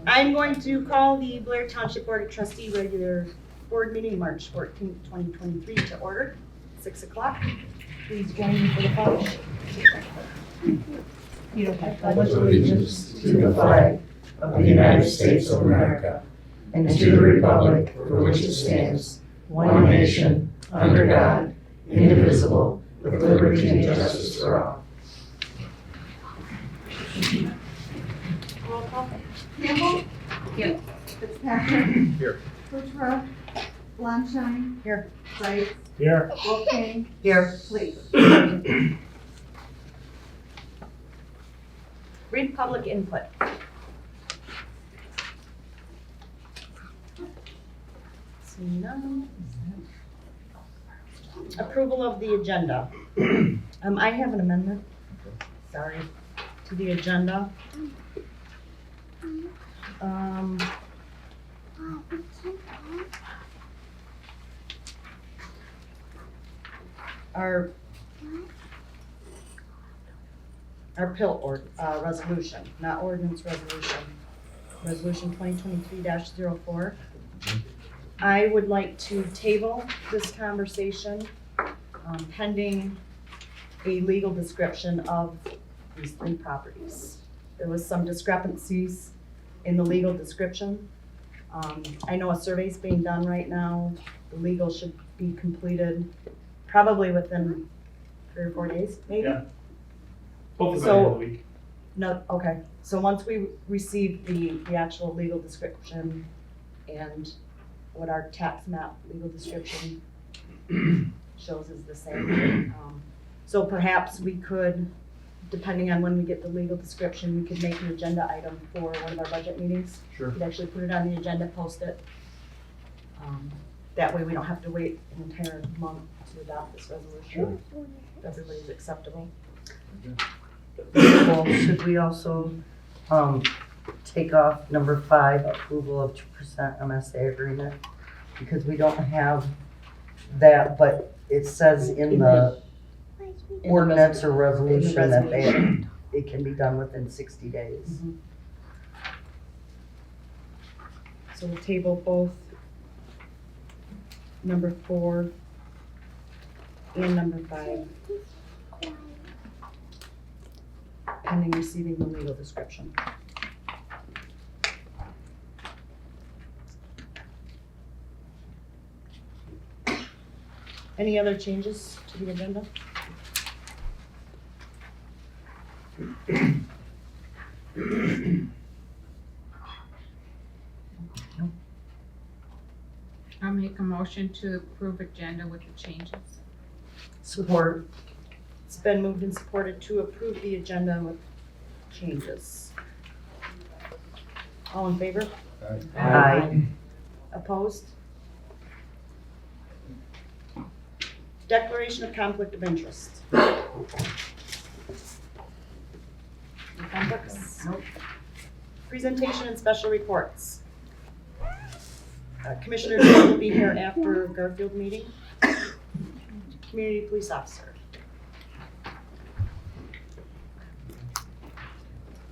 I'm going to call the Blair Township Board of Trustee regular board meeting, March 14th, 2023 to order, 6 o'clock. Please join me for the pledge. You don't have pledge allegiance to the flag of the United States of America and to the republic for which it stands, one nation, under God, indivisible, with liberty and justice for all. Roll call. Campbell? Here. Fitzpatrick? Here. Kuchera? Blonshine? Here. Price? Here. Wolfgang? Here. Please. Read public input. Seeing none. Approval of the agenda. I have an amendment, sorry, to the agenda. Our pill resolution, not ordinance resolution. Resolution 2023-04. I would like to table this conversation pending a legal description of these three properties. There was some discrepancies in the legal description. I know a survey's being done right now. The legal should be completed probably within 3 or 4 days, maybe? Yeah. Hopefully by the So- end of the week. No, okay, so once we receive the actual legal description and what our tax map legal description shows is the same. So perhaps we could, depending on when we get the legal description, we could make an agenda item for one of our budget meetings. Sure. We could actually put it on the agenda, post it. That way we don't have to wait an entire month to adopt this resolution. If everybody's acceptable. Well, should we also, take off number 5, approval of 2% MSA agreement? Because we don't have that, but it says in the ordinance or resolution that it can be done within 60 days. So we'll table both number 4 and number 5, pending receiving the legal description. Any other changes to the agenda? I'll make a motion to approve agenda with the changes. Support. It's been moved and supported to approve the agenda with changes. All in favor? Aye. Opposed? Declaration of conflict of interest. No conflicts? Nope. Presentation and special reports. Commissioner Joe will be here after Garfield meeting. Community police officer.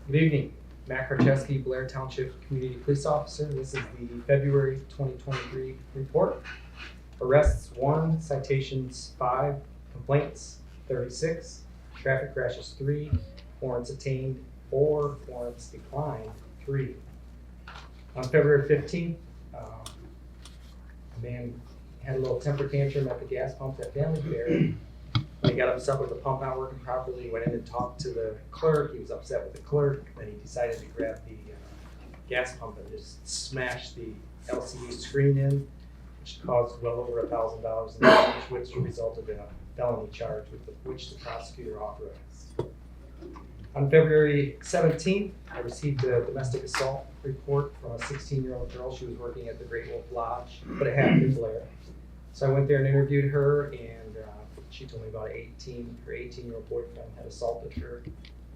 Good evening, Matt Karczewski, Blair Township Community Police Officer. This is the February 2023 report. Arrests 1, citations 5, complaints 36, traffic crashes 3, warrants attained 4, warrants declined 3. On February 15th, a man had a little temper tantrum at the gas pump at Family Fair. When he got upset with the pump not working properly, he went in and talked to the clerk. He was upset with the clerk. Then he decided to grab the gas pump and just smash the LCD screen in, which caused well over $1,000 in damage, which resulted in a felony charge with which the prosecutor authorized. On February 17th, I received a domestic assault report from a 16-year-old girl. She was working at the Great Wolf Lodge, but it happened in Blair. So I went there and interviewed her, and she told me about her 18-year-old boyfriend had assaulted her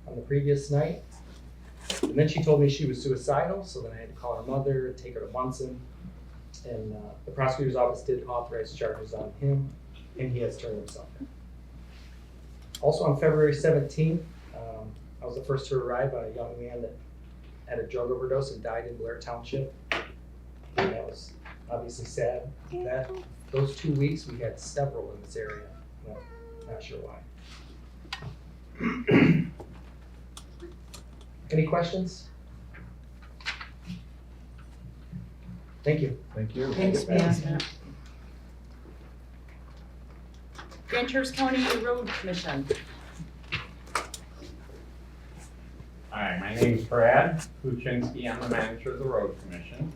on the previous night. And then she told me she was suicidal, so then I had to call her mother and take her to Munson. And the prosecutor's office did authorize charges on him, and he has turned himself in. Also on February 17th, I was the first to arrive on a young man that had a drug overdose and died in Blair Township. And that was obviously sad. That those 2 weeks we had several in this area. Well, not sure why. Any questions? Thank you. Thank you. Thanks, Matt. Grand Terrace County Road Commission. Hi, my name's Brad Kuczynski. I'm the manager of the Road Commission.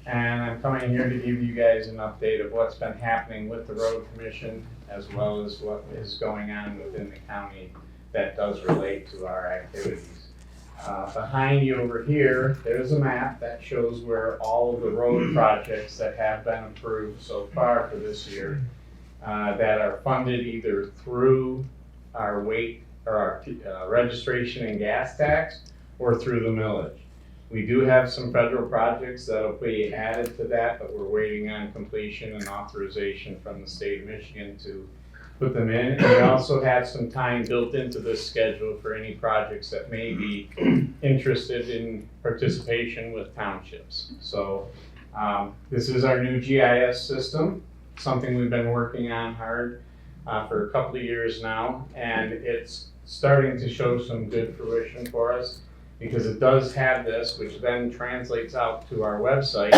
And I'm coming here to give you guys an update of what's been happening with the Road Commission, as well as what is going on within the county that does relate to our activities. Behind you over here, there's a map that shows where all of the road projects that have been approved so far for this year that are funded either through our weight or our registration and gas tax or through the millage. We do have some federal projects that'll be added to that, but we're waiting on completion and authorization from the state of Michigan to put them in. And we also have some time built into this schedule for any projects that may be interested in participation with townships. So this is our new GIS system, something we've been working on hard for a couple of years now, and it's starting to show some good fruition for us because it does have this, which then translates out to our website,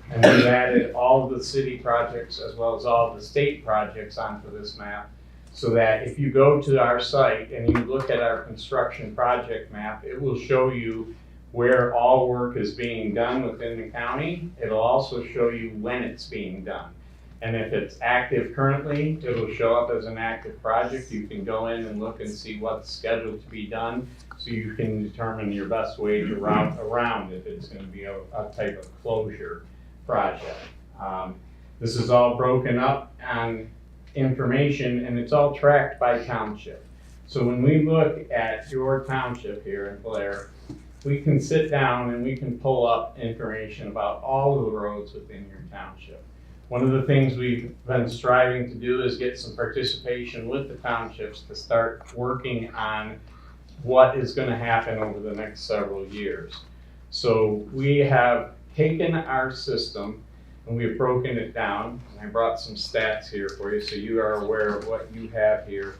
and we've added all of the city projects as well as all of the state projects onto this map, so that if you go to our site and you look at our construction project map, it will show you where all work is being done within the county. It'll also show you when it's being done. And if it's active currently, it'll show up as an active project. You can go in and look and see what's scheduled to be done, so you can determine your best way to route around if it's going to be a type of closure project. This is all broken up on information, and it's all tracked by township. So when we look at your township here in Blair, we can sit down and we can pull up information about all of the roads within your township. One of the things we've been striving to do is get some participation with the townships to start working on what is going to happen over the next several years. So we have taken our system and we've broken it down. And I brought some stats here for you so you are aware of what you have here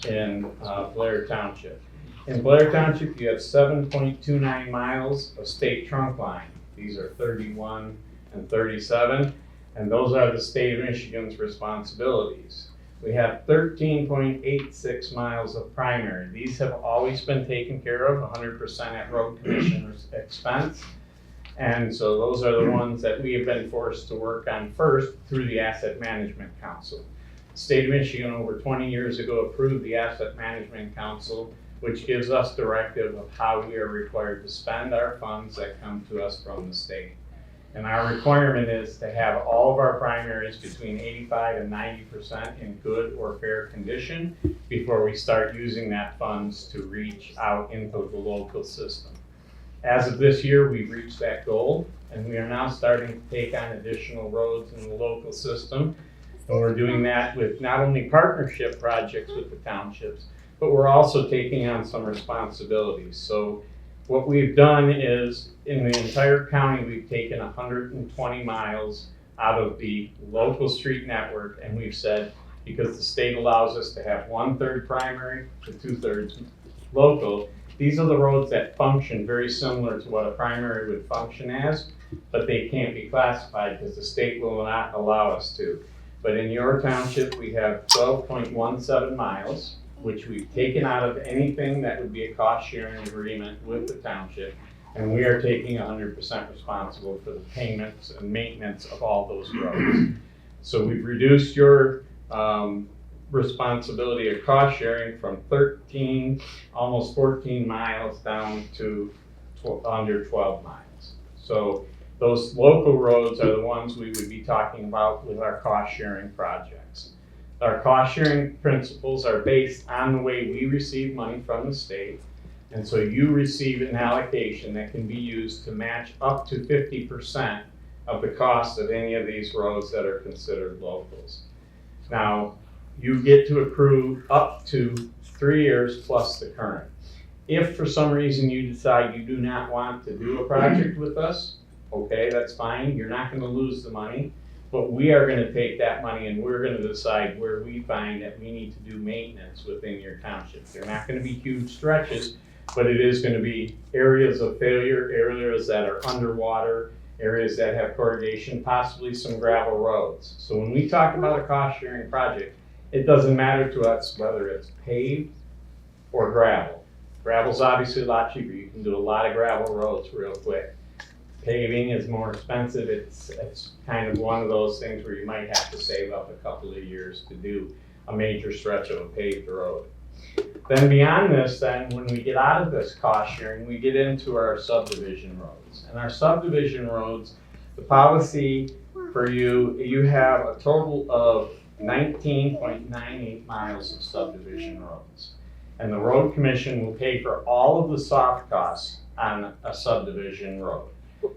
in Blair Township. In Blair Township, you have 7.29 miles of state trunk line. These are 31 and 37. And those are the state of Michigan's responsibilities. We have 13.86 miles of primary. These have always been taken care of 100% at Road Commissioner's expense. And so those are the ones that we have been forced to work on first through the Asset Management Council. The state of Michigan over 20 years ago approved the Asset Management Council, which gives us directive of how we are required to spend our funds that come to us from the state. And our requirement is to have all of our primaries between 85 and 90% in good or fair condition before we start using that funds to reach out into the local system. As of this year, we've reached that goal, and we are now starting to take on additional roads in the local system. And we're doing that with not only partnership projects with the townships, but we're also taking on some responsibilities. So what we've done is, in the entire county, we've taken 120 miles out of the local street network, and we've said, because the state allows us to have 1/3 primary to 2/3 local, these are the roads that function very similar to what a primary would function as, but they can't be classified because the state will not allow us to. But in your township, we have 12.17 miles, which we've taken out of anything that would be a cost-sharing agreement with the township, and we are taking 100% responsible for the payments and maintenance of all those roads. So we've reduced your responsibility of cost-sharing from 13, almost 14 miles down to under 12 miles. So those local roads are the ones we would be talking about with our cost-sharing projects. Our cost-sharing principles are based on the way we receive money from the state. And so you receive an allocation that can be used to match up to 50% of the cost of any of these roads that are considered locals. Now, you get to accrue up to 3 years plus the current. If for some reason you decide you do not want to do a project with us, okay, that's fine, you're not gonna lose the money. But we are gonna take that money and we're gonna decide where we find that we need to do maintenance within your township. They're not gonna be huge stretches, but it is gonna be areas of failure, areas that are underwater, areas that have corrugation, possibly some gravel roads. So when we talk about a cost sharing project, it doesn't matter to us whether it's paved or gravel. Gravel's obviously a lot cheaper. You can do a lot of gravel roads real quick. Paving is more expensive. It's kind of one of those things where you might have to save up a couple of years to do a major stretch of a paved road. Then beyond this, then when we get out of this cost sharing, we get into our subdivision roads. And our subdivision roads, the policy for you have a total of 19.98 miles of subdivision roads. And the road commission will pay for all of the soft costs on a subdivision road.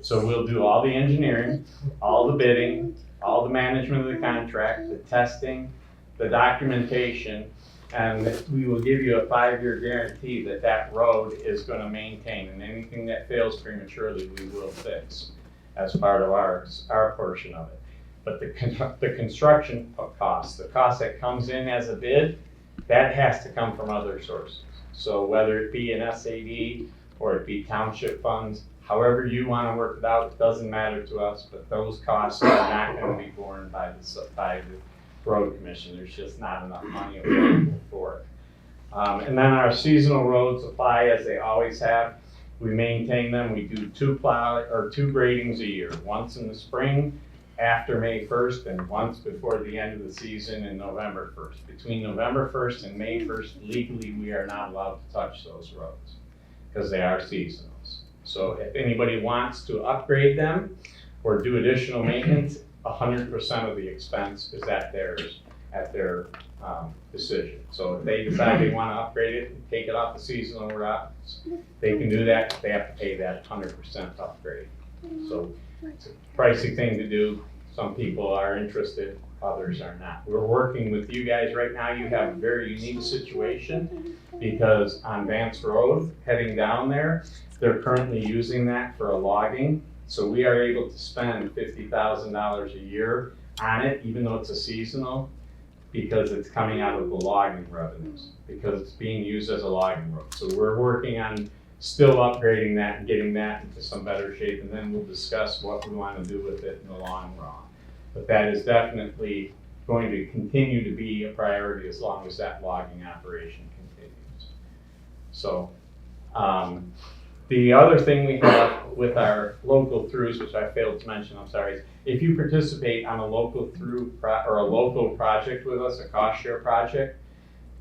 So we'll do all the engineering, all the bidding, all the management of the contract, the testing, the documentation, and we will give you a 5-year guarantee that that road is gonna maintain, and anything that fails prematurely, we will fix as part of our portion of it. But the construction cost, the cost that comes in as a bid, that has to come from other sources. So whether it be an SAD or it be township funds, however you want to work it out, it doesn't matter to us, but those costs are not going to be borne by the road commission. There's just not enough money available for it. And then our seasonal roads apply as they always have. We maintain them. We do two gradings a year, once in the spring after May 1st and once before the end of the season in November 1st. Between November 1st and May 1st, legally, we are not allowed to touch those roads because they are seasonals. So if anybody wants to upgrade them or do additional maintenance, 100% of the expense is at their decision. So if they decide they want to upgrade it and take it off the seasonal routes, they can do that. They have to pay that 100% upgrade. So it's a pricey thing to do. Some people are interested, others are not. We're working with you guys right now. You have a very unique situation because on Vance Road, heading down there, they're currently using that for a logging. So we are able to spend $50,000 a year on it, even though it's a seasonal, because it's coming out of the logging revenues, because it's being used as a logging road. So we're working on still upgrading that and getting that into some better shape, and then we'll discuss what we want to do with it in the long run. But that is definitely going to continue to be a priority as long as that logging operation continues. So the other thing we have with our local throughs, which I failed to mention, I'm sorry, is if you participate on a local through or a local project with us, a cost share project,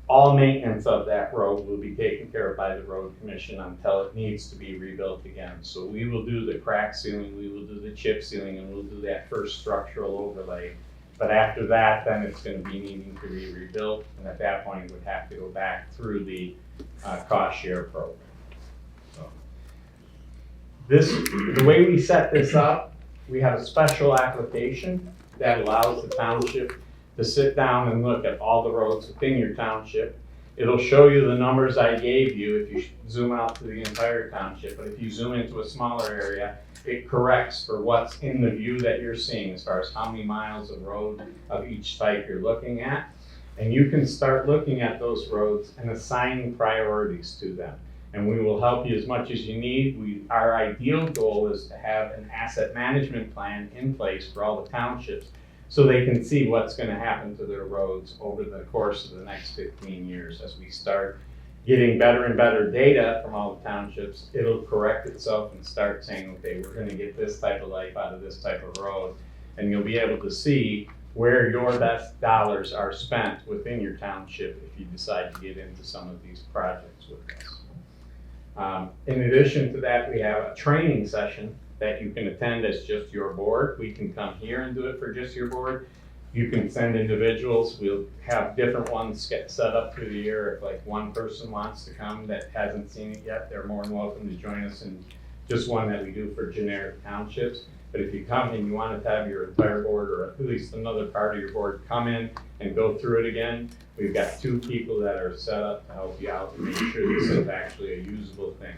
all maintenance of that road will be taken care of by the road commission until it needs to be rebuilt again. So we will do the crack sealing, we will do the chip sealing, and we'll do that first structural overlay. But after that, then it's going to be needing to be rebuilt, and at that point, it would have to go back through the cost share program. So the way we set this up, we have a special application that allows the township to sit down and look at all the roads within your township. It'll show you the numbers I gave you if you zoom out to the entire township, but if you zoom into a smaller area, it corrects for what's in the view that you're seeing as far as how many miles of road of each type you're looking at. And you can start looking at those roads and assigning priorities to them. And we will help you as much as you need. Our ideal goal is to have an asset management plan in place for all the townships so they can see what's going to happen to their roads over the course of the next 15 years. As we start getting better and better data from all the townships, it'll correct itself and start saying, okay, we're going to get this type of life out of this type of road. And you'll be able to see where your best dollars are spent within your township if you decide to get into some of these projects with us. In addition to that, we have a training session that you can attend as just your board. We can come here and do it for just your board. You can send individuals. We'll have different ones get set up through the year. If like one person wants to come that hasn't seen it yet, they're more than welcome to join us and just one that we do for generic townships. But if you come and you want to have your entire board, or at least another part of your board, come in and go through it again, we've got 2 people that are set up to help you out and make sure this is actually a usable thing.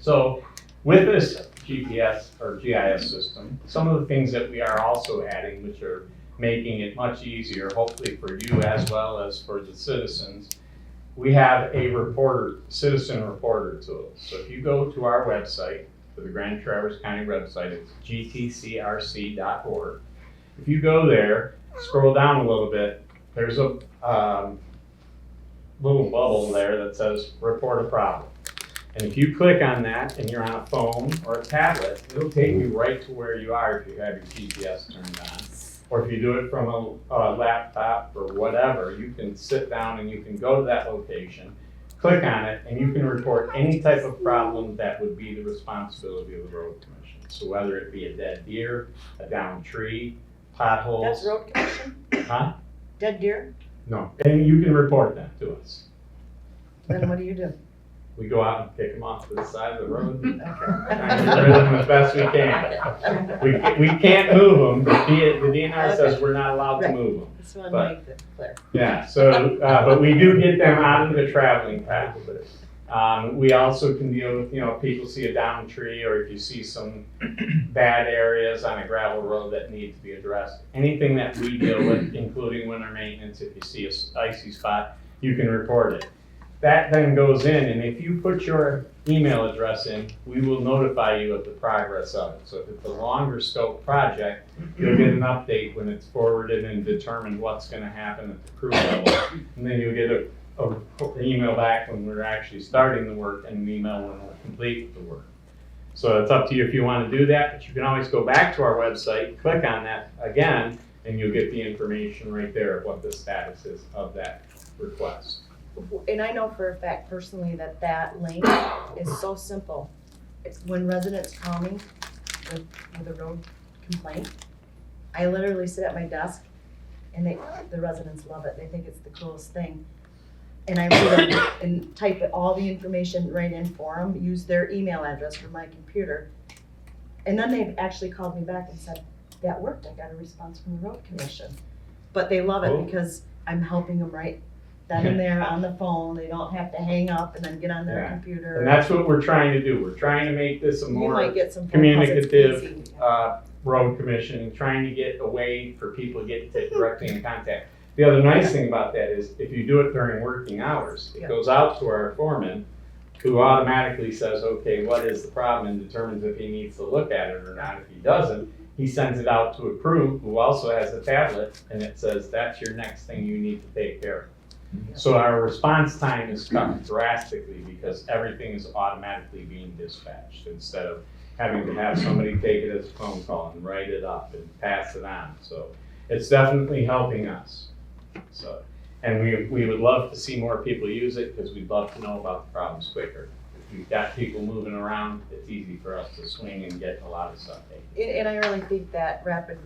So with this GPS or GIS system, some of the things that we are also adding, which are making it much easier, hopefully for you as well as for the citizens, we have a citizen reporter tool. So if you go to our website, to the Grand Traverse County website, it's gtcrc.org. If you go there, scroll down a little bit, there's a little bubble there that says report a problem. And if you click on that and you're on a phone or a tablet, it'll take you right to where you are if you have your GPS turned on. Or if you do it from a laptop or whatever, you can sit down and you can go to that location, click on it, and you can report any type of problem that would be the responsibility of the road commission. So whether it be a dead deer, a downed tree, potholes. That's road commission? Huh? Dead deer? No, and you can report that to us. Then what do you do? We go out and pick them off to the side of the road and Okay. try and get rid of them as best we can. We can't move them, the DNR says we're not allowed to move them. Just want to But- make that clear. Yeah, so, but we do get them out of the traveling path. We also can deal with, if people see a downed tree or if you see some bad areas on a gravel road that need to be addressed. Anything that we deal with, including winter maintenance, if you see an icy spot, you can report it. That then goes in, and if you put your email address in, we will notify you of the progress of it. So if it's a longer scope project, you'll get an update when it's forwarded and determined what's gonna happen at the crew level. And then you'll get an email back when we're actually starting the work and an email when we're complete with the work. So it's up to you if you wanna do that, but you can always go back to our website, click on that again, and you'll get the information right there of what the status is of that request. And I know for a fact personally that that link is so simple. It's when residents call me with a road complaint, I literally sit at my desk and the residents love it. They think it's the coolest thing. And I read it and type all the information right in for them, use their email address from my computer. And then they've actually called me back and said, that worked, I got a response from the road commission. But they love Cool. it because I'm helping them right then and there on the phone. They don't have to hang up and then get on their Yeah. computer. And that's what we're trying to do. We're trying to make this a You more might get some phone calls, it's communicative easy. road commission, and trying to get a way for people to get directly in contact. The other nice thing about that is if you do it during working hours, it Yeah. goes out to our foreman, who automatically says, okay, what is the problem, and determines if he needs to look at it or not. If he doesn't, he sends it out to a crew who also has a tablet, and it says, that's your next thing you need to take care of. So our response time is cut drastically because everything is automatically being dispatched instead of having to have somebody take it as a phone call and write it up and pass it on. So it's definitely helping us. So, and we would love to see more people use it because we'd love to know about the problems quicker. If we've got people moving around, it's easy for us to swing and get a lot of stuff taken. And I really think that rapid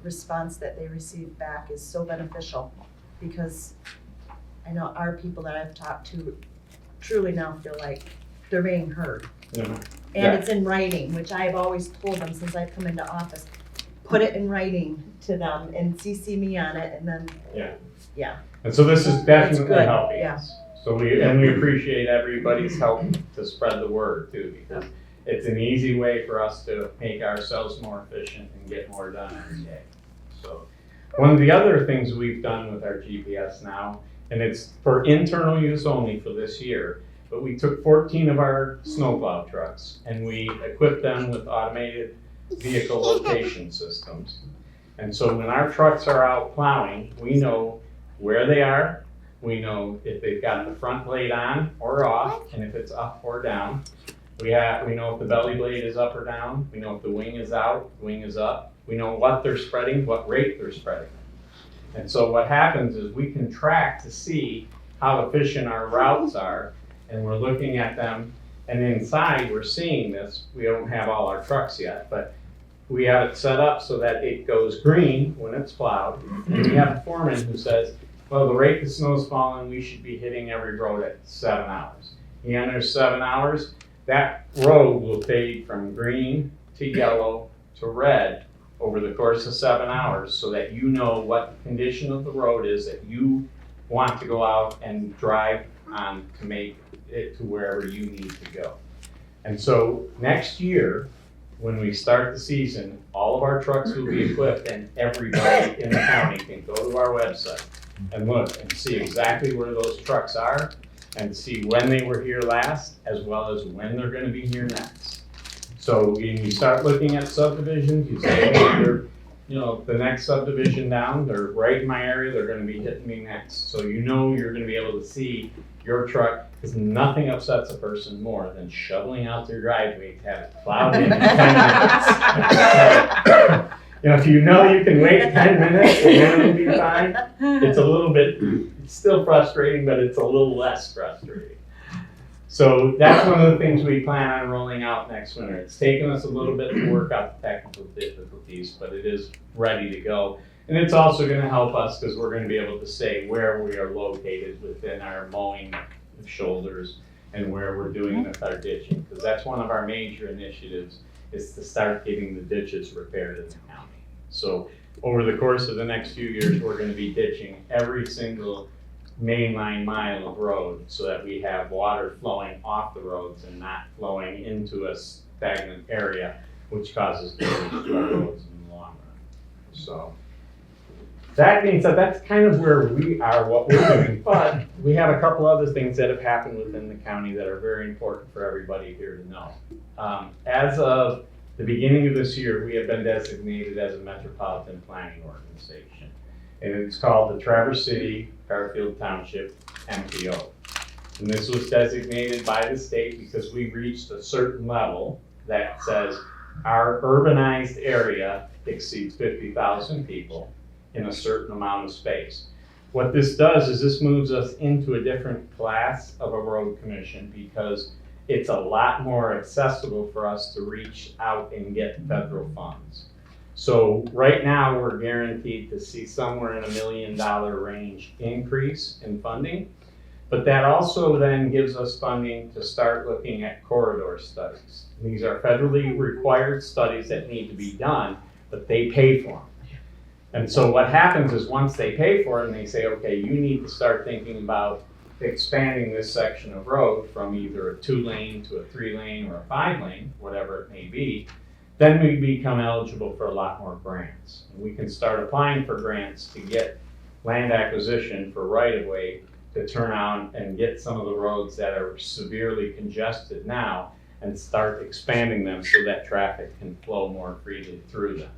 response that they receive back is so beneficial because I know our people that I've talked to truly now feel like they're being heard. Yeah. And Yeah. it's in writing, which I have always told them since I've come into office, put it in writing to them and CC me on it and then, yeah. And so this is definitely good, helping yeah. us. So we appreciate everybody's help to spread the word too, because it's an easy way for us to make ourselves more efficient and get more done every day. So one of the other things we've done with our GPS now, and it's for internal use only for this year, but we took 14 of our snowplow trucks and we equipped them with automated vehicle location systems. And so when our trucks are out plowing, we know where they are, we know if they've got the front blade on or off, and if it's up or down. We know if the belly blade is up or down, we know if the wing is out, wing is up, we know what they're spreading, what rate they're spreading. And so what happens is we can track to see how efficient our routes are, and we're looking at them, and inside we're seeing this. We don't have all our trucks yet, but we have it set up so that it goes green when it's plowed, and we have a foreman who says, well, the rate the snow's falling, we should be hitting every road at 7 hours. He enters 7 hours, that road will fade from green to yellow to red over the course of 7 hours so that you know what the condition of the road is that you want to go out and drive on to make it to wherever you need to go. And so next year, when we start the season, all of our trucks will be equipped and everybody in the county can go to our website and look and see exactly where those trucks are and see when they were here last, as well as when they're gonna be here next. So when you start looking at subdivisions, you say, hey, they're, you know, the next subdivision down, they're right in my area, they're gonna be hitting me next. So you know you're gonna be able to see your truck, because nothing upsets a person more than shoveling out their driveway to have it plowed in 10 minutes. You know, if you know you can wait 10 minutes and then it'll be fine, it's a little bit, it's still frustrating, but it's a little less frustrating. So that's one of the things we plan on rolling out next winter. It's taken us a little bit to work out the technical difficulties, but it is ready to go. And it's also gonna help us because we're gonna be able to say where we are located within our mowing shoulders and where we're doing with our ditching. Because that's one of our major initiatives, is to start getting the ditches repaired in the county. So over the course of the next few years, we're gonna be ditching every single mainline mile of road so that we have water flowing off the roads and not flowing into a stagnant area, which causes damage to our roads in the long run. So that means that that's kind of where we are, what we're doing, but we have a couple other things that have happened within the county that are very important for everybody here to know. As of the beginning of this year, we have been designated as a metropolitan planning organization. And it's called the Traverse City Garfield Township MPO. And this was designated by the state because we reached a certain level that says our urbanized area exceeds 50,000 people in a certain amount of space. What this does is this moves us into a different class of a road commission because it's a lot more accessible for us to reach out and get federal funds. So right now, we're guaranteed to see somewhere in $1 million range increase in funding, but that also then gives us funding to start looking at corridor studies. These are federally required studies that need to be done, but they pay for them. And so what happens is once they pay for it and they say, okay, you need to start thinking about expanding this section of road from either a 2-lane to a 3-lane or a 5-lane, whatever it may be, then we become eligible for a lot more grants. And we can start applying for grants to get land acquisition for right-of-way to turn on and get some of the roads that are severely congested now and start expanding them so that traffic can flow more freely through them.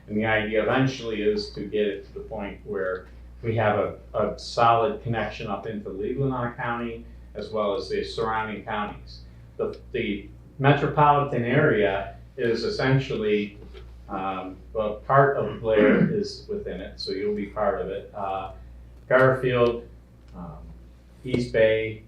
And the idea eventually is to get it to the point where we have a solid connection up into Leelanau County as well as the surrounding counties. The metropolitan area is essentially, well, part of Blair is within it, so you'll be part of it. Garfield, East Bay,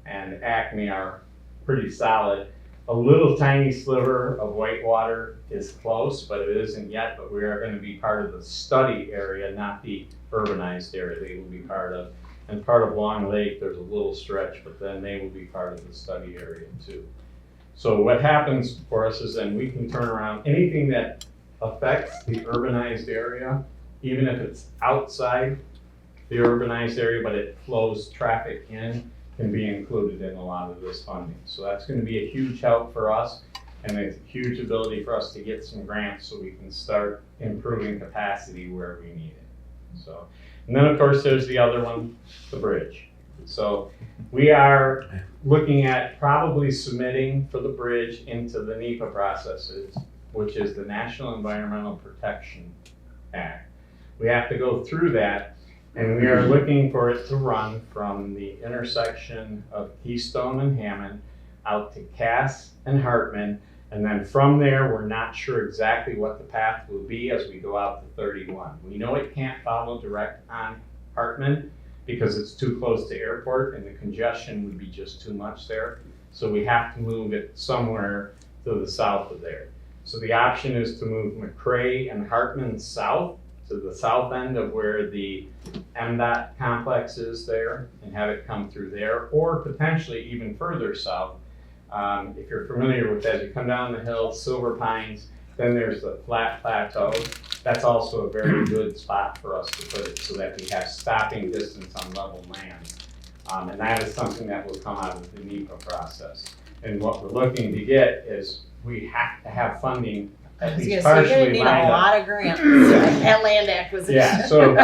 and Acme are pretty solid. A little tiny sliver of Whitewater is close, but it isn't yet, but we are going to be part of the study area, not the urbanized area they will be part of. And part of Long Lake, there's a little stretch, but then they will be part of the study area too. So what happens for us is then we can turn around anything that affects the urbanized area, even if it's outside the urbanized area, but it flows traffic in, can be included in a lot of this funding. So that's going to be a huge help for us and a huge ability for us to get some grants so we can start improving capacity where we need it. So, and then of course there's the other one, the bridge. So we are looking at probably submitting for the bridge into the NEPA processes, which is the National Environmental Protection Act. We have to go through that. And we are looking for it to run from the intersection of Keystone and Hammond out to Cass and Hartman. And then from there, we're not sure exactly what the path will be as we go out to 31. We know it can't follow direct on Hartman because it's too close to airport and the congestion would be just too much there. So we have to move it somewhere to the south of there. So the option is to move McCrae and Hartman south to the south end of where the MDOT complex is there and have it come through there, or potentially even further south If you're familiar with that, you come down the hill, Silver Pines, then there's the flat plateau. That's also a very good spot for us to put it so that we have stopping distance on level land. And that is something that will come out of the NEPA process. And what we're looking to get is we have to have funding at least You're partially gonna need a lined up. lot of grants and land acquisition. Yeah, so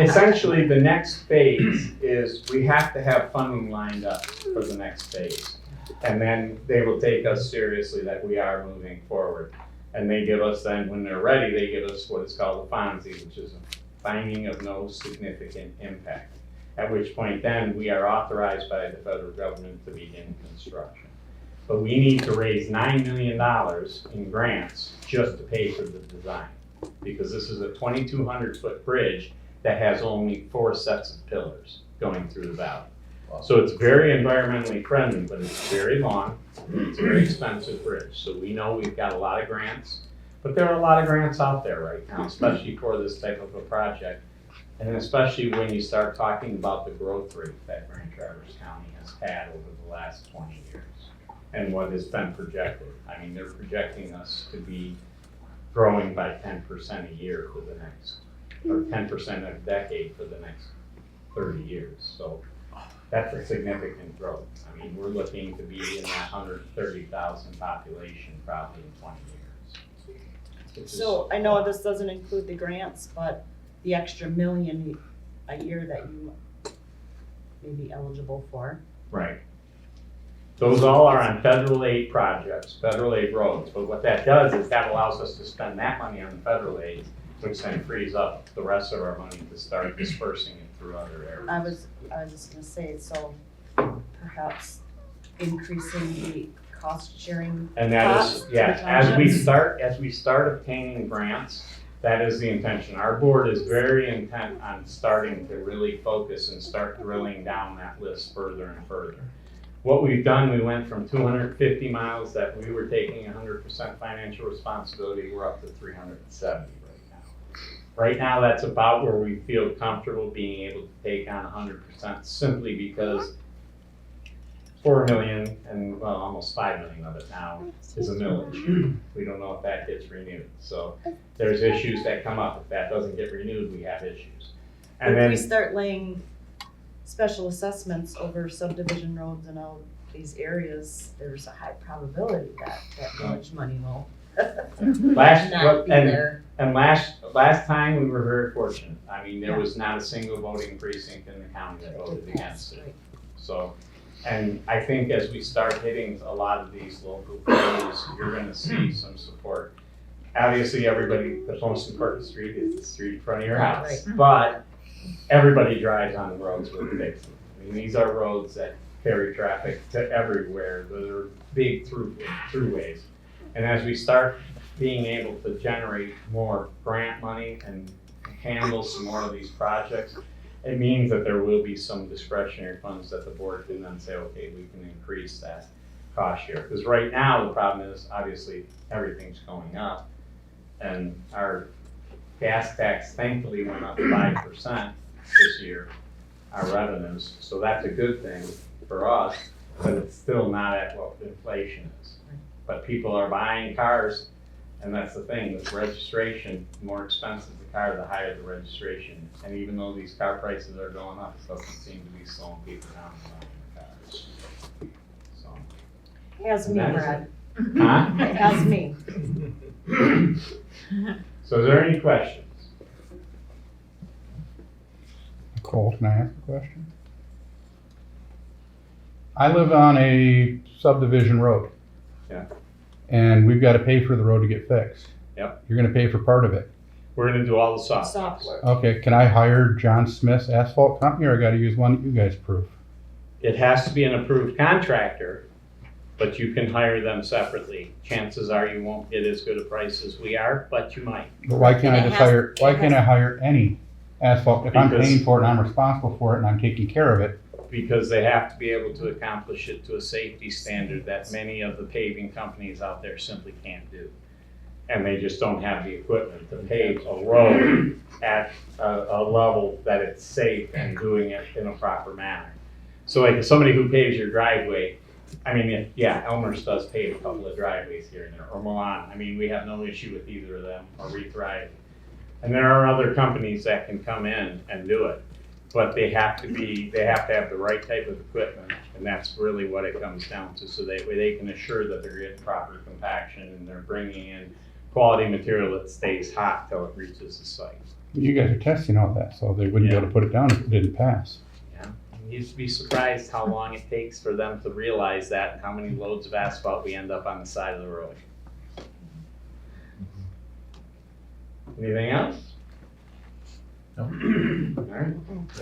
essentially the next phase is we have to have funding lined up for the next phase. And then they will take us seriously that we are moving forward. And they give us then, when they're ready, they give us what is called a FONSI, which is a finding of no significant impact. At which point then we are authorized by the federal government to begin construction. But we need to raise $9 million in grants just to pay for the design. Because this is a 2,200 foot bridge that has only 4 sets of pillars going through the valley. So it's very environmentally friendly, but it's very long, it's a very expensive bridge. So we know we've got a lot of grants, but there are a lot of grants out there right now, especially for this type of a project. And especially when you start talking about the growth rate that Grand Traverse County has had over the last 20 years and what has been projected. I mean, they're projecting us to be growing by 10% a year for the next, or 10% a decade for the next 30 years. So that's a significant growth. I mean, we're looking to be in that 130,000 population probably in 20 years. So I know this doesn't include the grants, but the extra $1 million a year that you may be eligible for. Right. Those all are on federal aid projects, federal aid roads. But what that does is that allows us to spend that money on the federal aid, which then frees up the rest of our money to start dispersing it through other areas. I was just gonna say, so perhaps increasing the cost sharing. And that costs is, to the yeah, as we start obtaining grants, that is the intention. Our board is very intent on starting to really focus and start drilling down that list further and further. What we've done, we went from 250 miles that we were taking 100% financial responsibility, we're up to 370 right now. Right now, that's about where we feel comfortable being able to take on 100% simply because 4 million and well, almost 5 million of it now is a millage. We don't know if that gets renewed. So there's issues that come up. If that doesn't get renewed, we have issues. And If then we start laying special assessments over subdivision roads and all these areas, there's a high probability that village money will last not be there. and last time we were very fortunate. I mean, there was not a single voting precinct in the county that voted against it. So, and I think as we start hitting a lot of these local areas, you're gonna see some support. Obviously, everybody, the most important street is the street in front of your house, but everybody drives on the roads with fixed. I mean, these are roads that carry traffic to everywhere. Those are big throughways. And as we start being able to generate more grant money and handle some more of these projects, it means that there will be some discretionary funds that the board can then say, okay, we can increase that cost share. Because right now, the problem is, obviously, everything's going up. And our gas tax thankfully went up 5% this year, our revenues. So that's a good thing for us, but it's still not at what inflation is. But people are buying cars, and that's the thing, with registration, the more expensive the car, the higher the registration. And even though these car prices are going up, it doesn't seem to be slowing people down from buying the cars. So. Has me, And that is Brad. Huh? It has me. So is there any questions? Nicole, can I ask a question? I live on a subdivision road. Yeah. And we've got to pay for the road to get fixed. Yep. You're gonna pay for part of it. We're gonna do all the soft. Software. Okay, can I hire John Smith's asphalt company, or I gotta use one that you guys approve? It has to be an approved contractor, but you can hire them separately. Chances are you won't get as good a price as we are, but you might. But why can't I And it just has- hire, why it can't has- I hire any asphalt? If I'm Because- paying for it and I'm responsible for it and I'm taking care of it, Because they have to be able to accomplish it to a safety standard that many of the paving companies out there simply can't do. And they just don't have the equipment to pave a road at a level that it's safe and doing it in a proper manner. So like somebody who paves your driveway, I mean, Elmer's does pave a couple of driveways here and there, or Milan. I mean, we have no issue with either of them, or Rethrive. And there are other companies that can come in and do it, but they have to have the right type of equipment, and that's really what it comes down to, so they can assure that they're getting proper compaction and they're bringing in quality material that stays hot till it reaches the site. You guys are testing all that, so they wouldn't be able to put it down if it didn't pass. Yeah, you used to be surprised how long it takes for them to realize that and how many loads of asphalt we end up on the side of the road. Anything else? No. All right.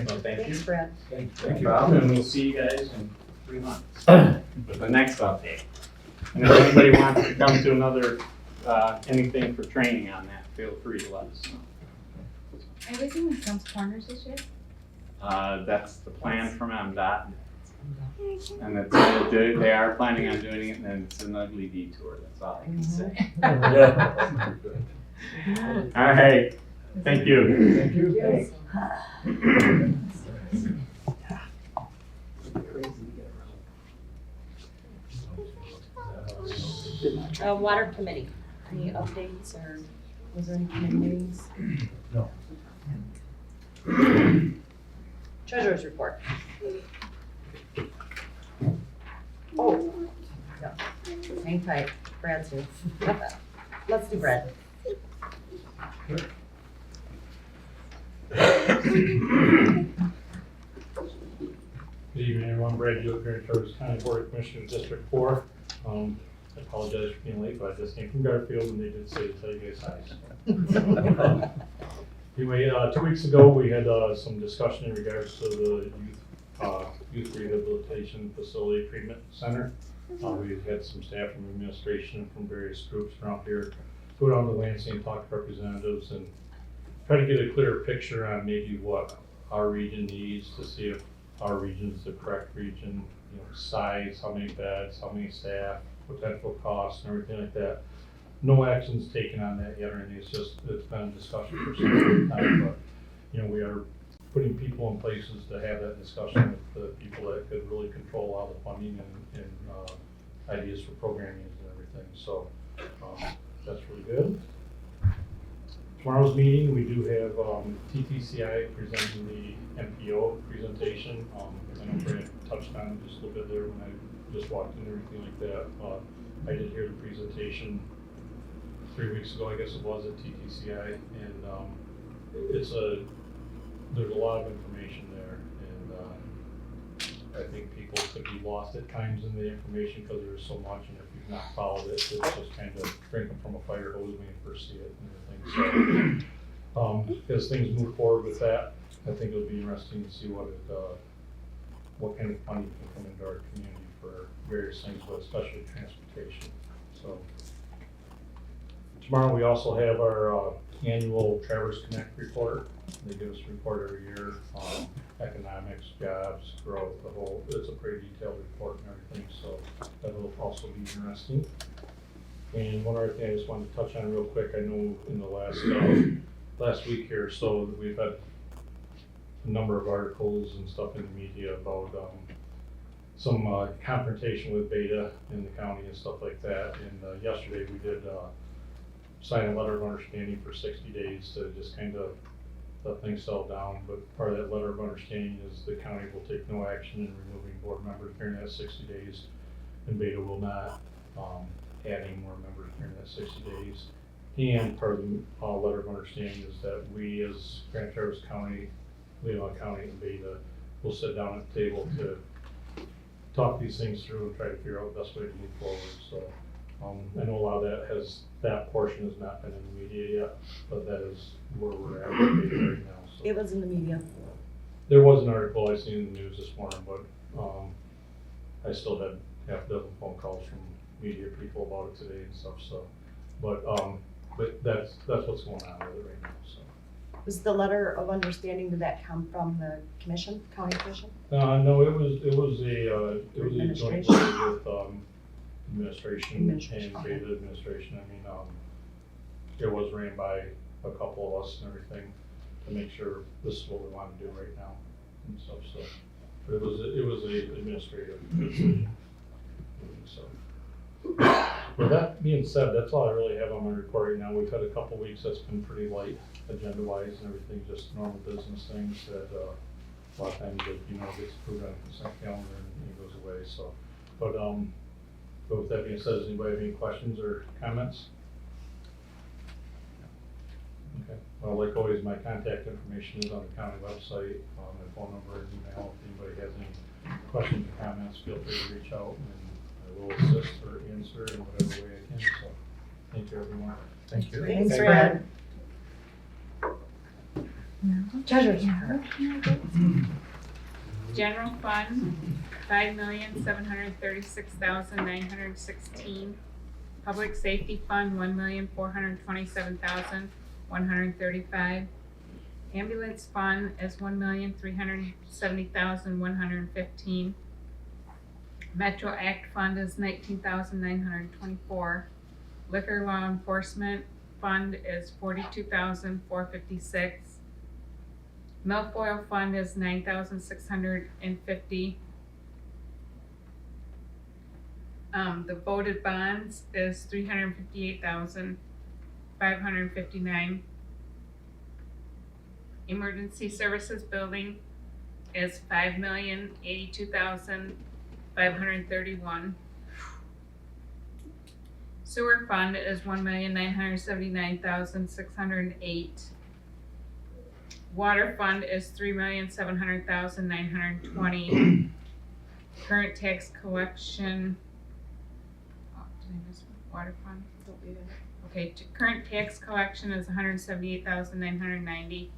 Well, thank you. Thanks, Brad. No problem, and we'll see you guys in 3 months with the next update. And if anybody wants to come to another, anything for training on that, feel free to let us know. Are we doing some corners this year? That's the plan from MDOT. And it's, they are planning on doing it, and it's an ugly detour, that's all I can say. All right, thank you. Thank you. Water committee, any updates or was there any committee meetings? No. Treasurer's report. Oh, no, hang tight, Brad's here. Let's do Brad. Good evening, everyone. Brad Jewett here in Traverse County Board of Commissioners, District 4. I apologize for being late, but I just came from Garfield and they did say to tell you guys hi. Anyway, 2 weeks ago, we had some discussion in regards to the youth rehabilitation facility treatment center. We've had some staff from administration from various groups around here go down to Lansing, talk to representatives, and try to get a clearer picture on maybe what our region needs to see if our region is the correct region, size, how many beds, how many staff, potential costs, and everything like that. No actions taken on that yet or anything. It's been a discussion for some time, but we are putting people in places to have that discussion with the people that could really control all the funding and ideas for programming and everything. So that's really good. Tomorrow's meeting, we do have TTCI presenting the MPO presentation. I know Brad touched on it just a little bit there when I just walked in and everything like that. I did hear the presentation 3 weeks ago, I guess it was, at TTCI, and there's a lot of information there, and I think people could be lost at times in the information because there's so much, and if you've not followed it, it's just kind of drinking from a fire hose when you first see it and everything. So as things move forward with that, I think it'll be interesting to see what kind of funding can come into our community for various things, but especially transportation. So tomorrow we also have our annual Traverse Connect report. They give us a report every year on economics, jobs, growth, it's a pretty detailed report and everything, so that will also be interesting. And one other thing I just wanted to touch on real quick, I know in the last week here, so we've had a number of articles and stuff in the media about some confrontation with Beta in the county and stuff like that. And yesterday we did sign a letter of understanding for 60 days to just kind of let things settle down. But part of that letter of understanding is the county will take no action in removing board members during that 60 days, and Beta will not add any more members during that 60 days. And part of the letter of understanding is that we, as Grand Traverse County, Leon County, and Beta, will sit down at the table to talk these things through and try to figure out the best way to move forward. So I know a lot of that portion has not been in the media yet, but that is where we're at with Beta right now. So It was in the media. there was an article I seen in the news this morning, but I still had half a dozen phone calls from media people about it today and stuff. So, but that's what's going on with it right now. So. Was the letter of understanding, did that come from the commission, county commission? No, it was a joint board with administration and Beta administration. I mean, it was ran by a couple of us and everything to make sure this is what we want to do right now and stuff. So, but it was a administrative decision. So, with that being said, that's all I really have on my report right now. We've had a couple weeks that's been pretty light agenda-wise and everything, just normal business things that a lot of times that, gets approved on a consent calendar and it goes away, so. But with that being said, does anybody have any questions or comments? Okay, well, like always, my contact information is on the county website, my phone number and email. If anybody has any questions or comments, feel free to reach out and I will assist or answer in whatever way I can, so thank you, everyone. Thank you. Thanks, Brad. Treasurer's report. General fund, $5,736,916. Public safety fund, $1,427,135. Ambulance fund is $1,370,115. Metro Act fund is $19,924. Liquor law enforcement fund is $42,456. Milfoil fund is $9,650. The voted bonds is $358,559. Emergency services building is $5,082,531. Sewer fund is $1,979,608. Water fund is $3,700,920. Current tax collection. Oh, did I miss one? Water fund? Okay, current tax collection is $178,990.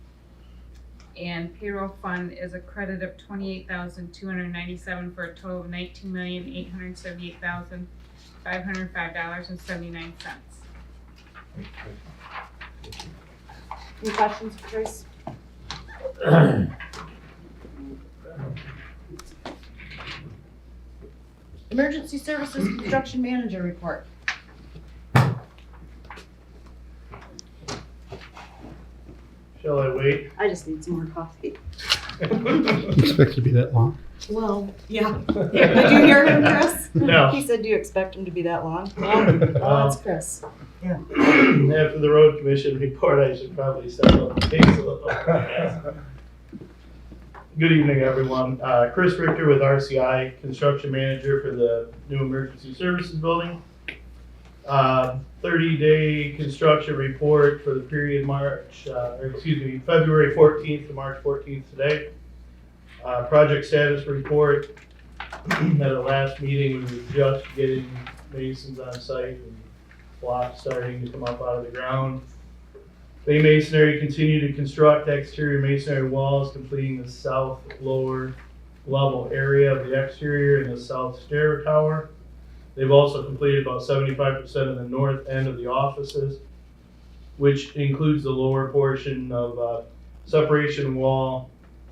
And payroll fund is a credit of $28,297 for a total of $19,878,505.79. Any questions for Chris? Emergency Services Construction Manager report. Shall I wait? I just need some more coffee. Expect it to be that long? Well, yeah. Did you hear him, Chris? No. He said, do you expect him to be that long? Well, that's Chris. After the road commission report, I should probably step up the pace a little. Good evening, everyone. Chris Richter with RCI, construction manager for the new emergency services building. 30-day construction report for the period February 14th to March 14th today. Project status report. At our last meeting, we were just getting masons on site and blocks starting to come up out of the ground. Bay Masonry continued to construct exterior masonry walls, completing the south lower level area of the exterior and the south stair tower. They've also completed about 75% of the north end of the offices, which includes the lower portion of separation wall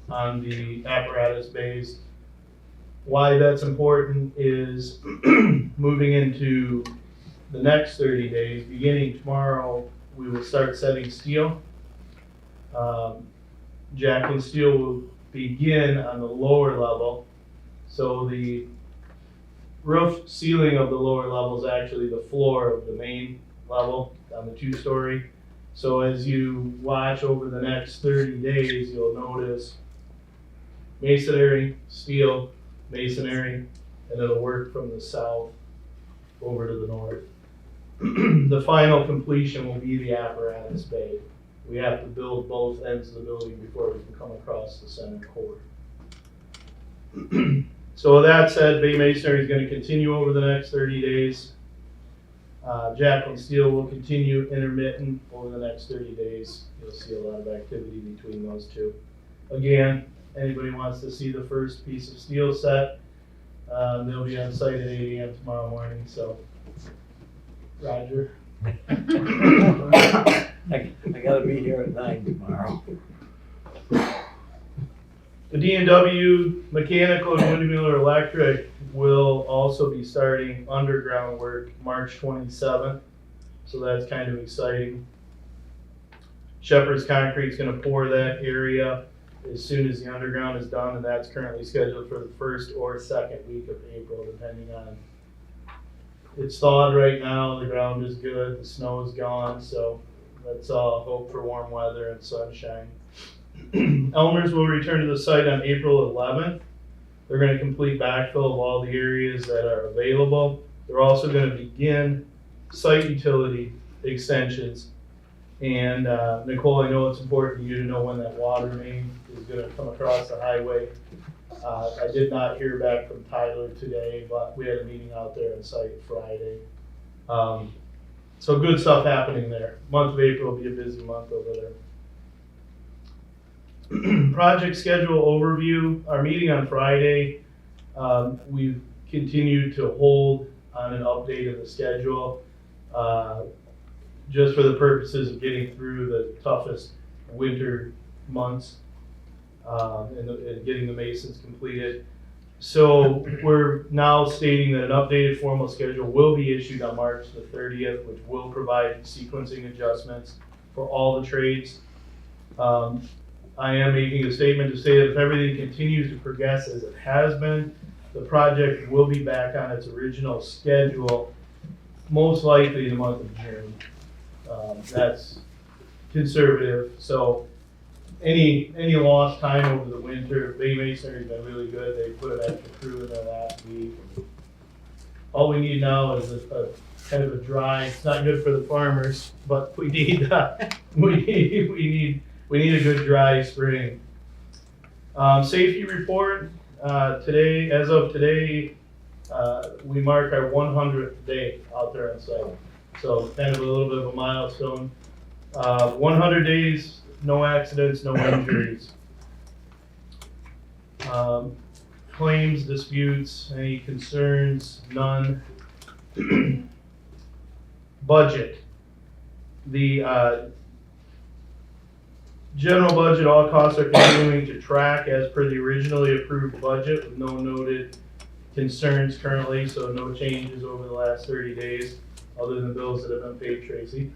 on the apparatus bays. Why that's important is moving into the next 30 days, beginning tomorrow, we will start setting steel. Jack and steel will begin on the lower level. So the roof ceiling of the lower level is actually the floor of the main level on the 2-story. So as you watch over the next 30 days, you'll notice masonry, steel, masonry, and it'll work from the south over to the north. The final completion will be the apparatus bay. We have to build both ends of the building before we can come across the center core. So with that said, Bay Masonry is going to continue over the next 30 days. Jacqueline Steel will continue intermittent over the next 30 days. You'll see a lot of activity between those two. Again, anybody wants to see the first piece of steel set, they'll be on site at 8 a.m. tomorrow morning. So, Roger. I gotta be here at 9 tomorrow. The D&W Mechanical and Windmiller Electric will also be starting underground work March 27th. So that's kind of exciting. Shepherd's Concrete is going to pour that area as soon as the underground is done, and that's currently scheduled for the 1st or 2nd week of April, depending on It's thawed right now, the ground is good, the snow is gone, so let's hope for warm weather and sunshine. Elmer's will return to the site on April 11th. They're gonna complete backfill of all the areas that are available. They're also gonna begin site utility extensions. And Nicole, I know it's important for you to know when that water main is gonna come across the highway. I did not hear back from Tyler today, but we had a meeting out there on site Friday. So good stuff happening there. Month of April will be a busy month over there. Project schedule overview. Our meeting on Friday, we've continued to hold on an update of the schedule, just for the purposes of getting through the toughest winter months, and getting the masons completed. So we're now stating that an updated formal schedule will be issued on March the 30th, which will provide sequencing adjustments for all the trades. I am making a statement to say that if everything continues to progress as it has been, the project will be back on its original schedule, most likely in the month of June. That's conservative, so any lost time over the winter, Bay Masonry's been really good. They put an extra crew in there last week. All we need now is a kind of a dry, it's not good for the farmers, but we need we need a good dry spring. Safety report, today, as of today, we mark our 100th day out there on site. So kind of a little bit of a milestone. 100 days, no accidents, no injuries. Claims, disputes, any concerns, none. Budget. The general budget, all costs are continuing to track as per the originally approved budget with no noted concerns currently, so no changes over the last 30 days other than bills that have been paid, Tracy.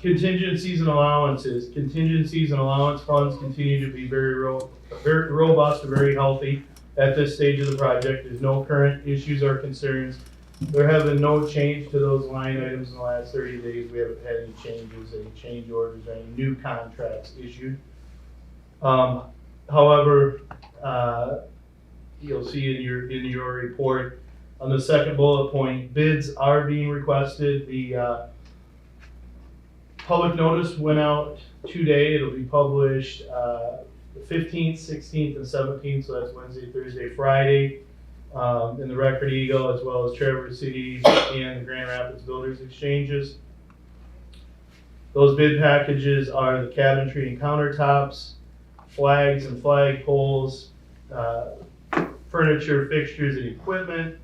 Contingencies and allowances. Contingencies and allowance funds continue to be very robust and very healthy at this stage of the project. There's no current issues or concerns. There have been no change to those line items in the last 30 days. We haven't had any changes, any change orders, any new contracts issued. However, you'll see in your report on the second bullet point, bids are being requested. The public notice went out today. It'll be published the 15th, 16th, and 17th, so that's Wednesday, Thursday, Friday, in the Record Eagle, as well as Traverse City and the Grand Rapids Builders Exchanges. Those bid packages are the cabinetry and countertops, flags and flag poles, furniture, fixtures, and equipment,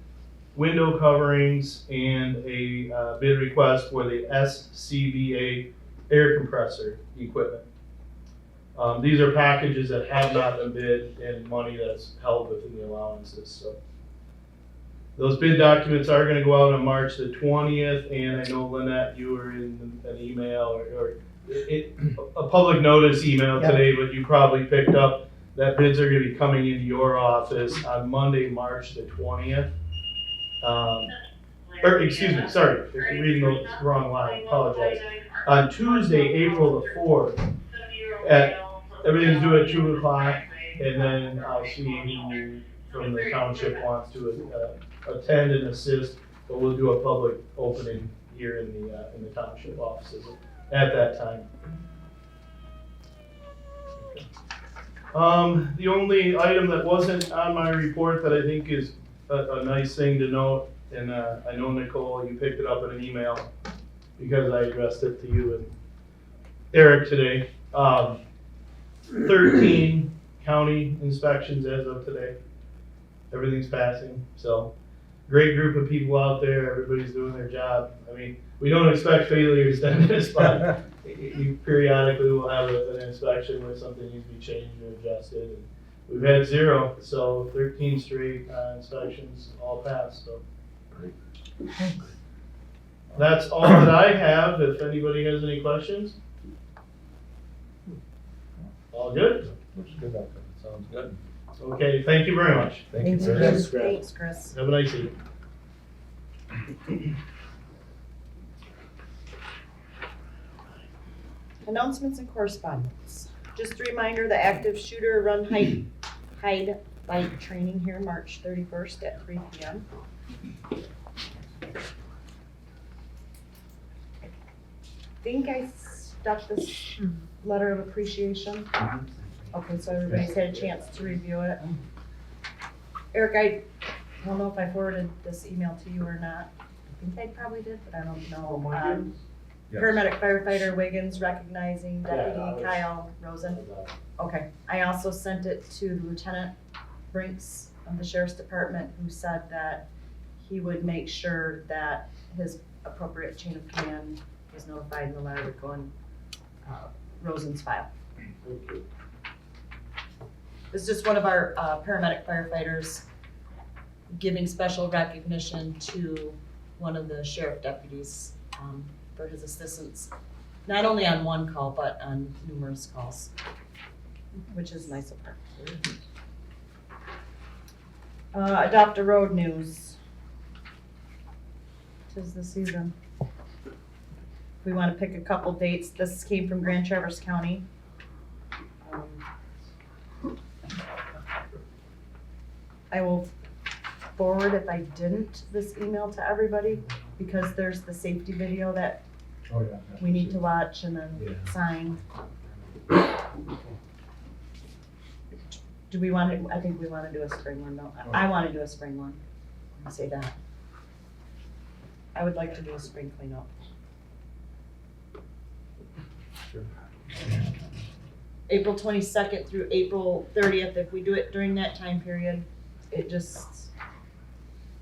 window coverings, and a bid request for the SCBA air compressor equipment. These are packages that have not been bid and money that's held within the allowances. So those bid documents are going to go out on March the 20th, and I know Lynette, you were in an email or a public notice email today, but you probably picked up that bids are going to be coming into your office on Monday, March the 20th. Or excuse me, sorry, I'm reading the wrong line, apologize. On Tuesday, April the 4th, everything's due at 2 o'clock, and then I'll see who from the township wants to attend and assist, but we'll do a public opening here in the township offices at that time. The only item that wasn't on my report that I think is a nice thing to note, and I know Nicole, you picked it up in an email because I addressed it to you and Eric today. 13 county inspections as of today. Everything's passing, so great group of people out there. Everybody's doing their job. I mean, we don't expect failures in this, but you periodically will have an inspection where something needs to be changed or adjusted. And we've had 0, so 13 straight inspections all passed. So that's all that I have. If anybody has any questions, all good. Looks good out there. Sounds good. Okay, thank you very much. Thanks, Thanks, Chris. Thanks, Chris. Have a nice evening. Announcements and correspondence. Just a reminder, the active shooter run hide bike training here March 31st at 3 p.m. Think I stuck this letter of appreciation. Okay, so everybody's had a chance to review it. Eric, I don't know if I forwarded this email to you or not. I think I probably did, but I don't know. Paramedic firefighter Wiggins recognizing Deputy Kyle Rosen. Okay, I also sent it to Lieutenant Brinks of the Sheriff's Department, who said that he would make sure that his appropriate chain of command was notified and the letter would go in Rosen's file. It's just one of our paramedic firefighters giving special recognition to one of the sheriff deputies for his assistance, not only on one call, but on numerous calls, which is nice of her. Adopt a road news. 'Tis the season. We want to pick a couple dates. This came from Grand Traverse County. I will forward, if I didn't, this email to everybody, because there's the safety video that we need to watch and then sign. Do we want to, I think we want to do a spring one, don't I? I want to do a spring one. Let me say that. I would like to do a spring cleanup. April 22nd through April 30th, if we do it during that time period, it just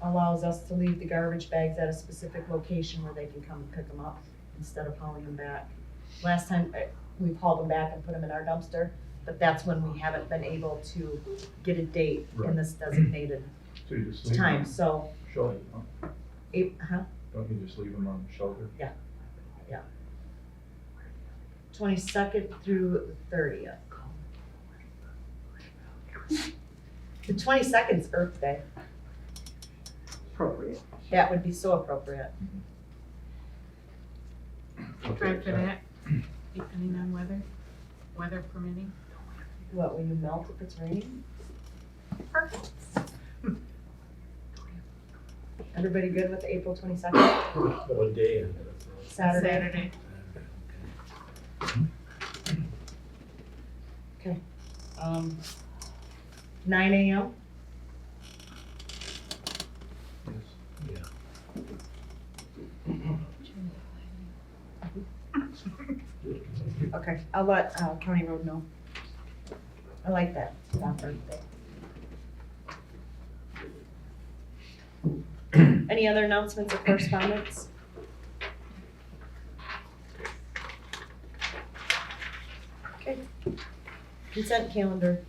allows us to leave the garbage bags at a specific location where they can come and pick them up instead of hauling them back. Last time, we've hauled them back and put them in our dumpster, but that's when we haven't been able to get a date in this designated So you just leave time, them so, on shelter, huh? Don't you just leave them on shelter? 22nd through the 30th. The 22nd's Earth Day. Appropriate. That would be so appropriate. Try for that, depending on weather permitting. What, when you melt if it's raining? Perfect. Everybody good with April 22nd? What day? Saturday? Okay. 9 a.m. Okay, I'll let County Road know. I like that. It's on Earth Day. Any other announcements or correspondence? Okay. Consent calendar.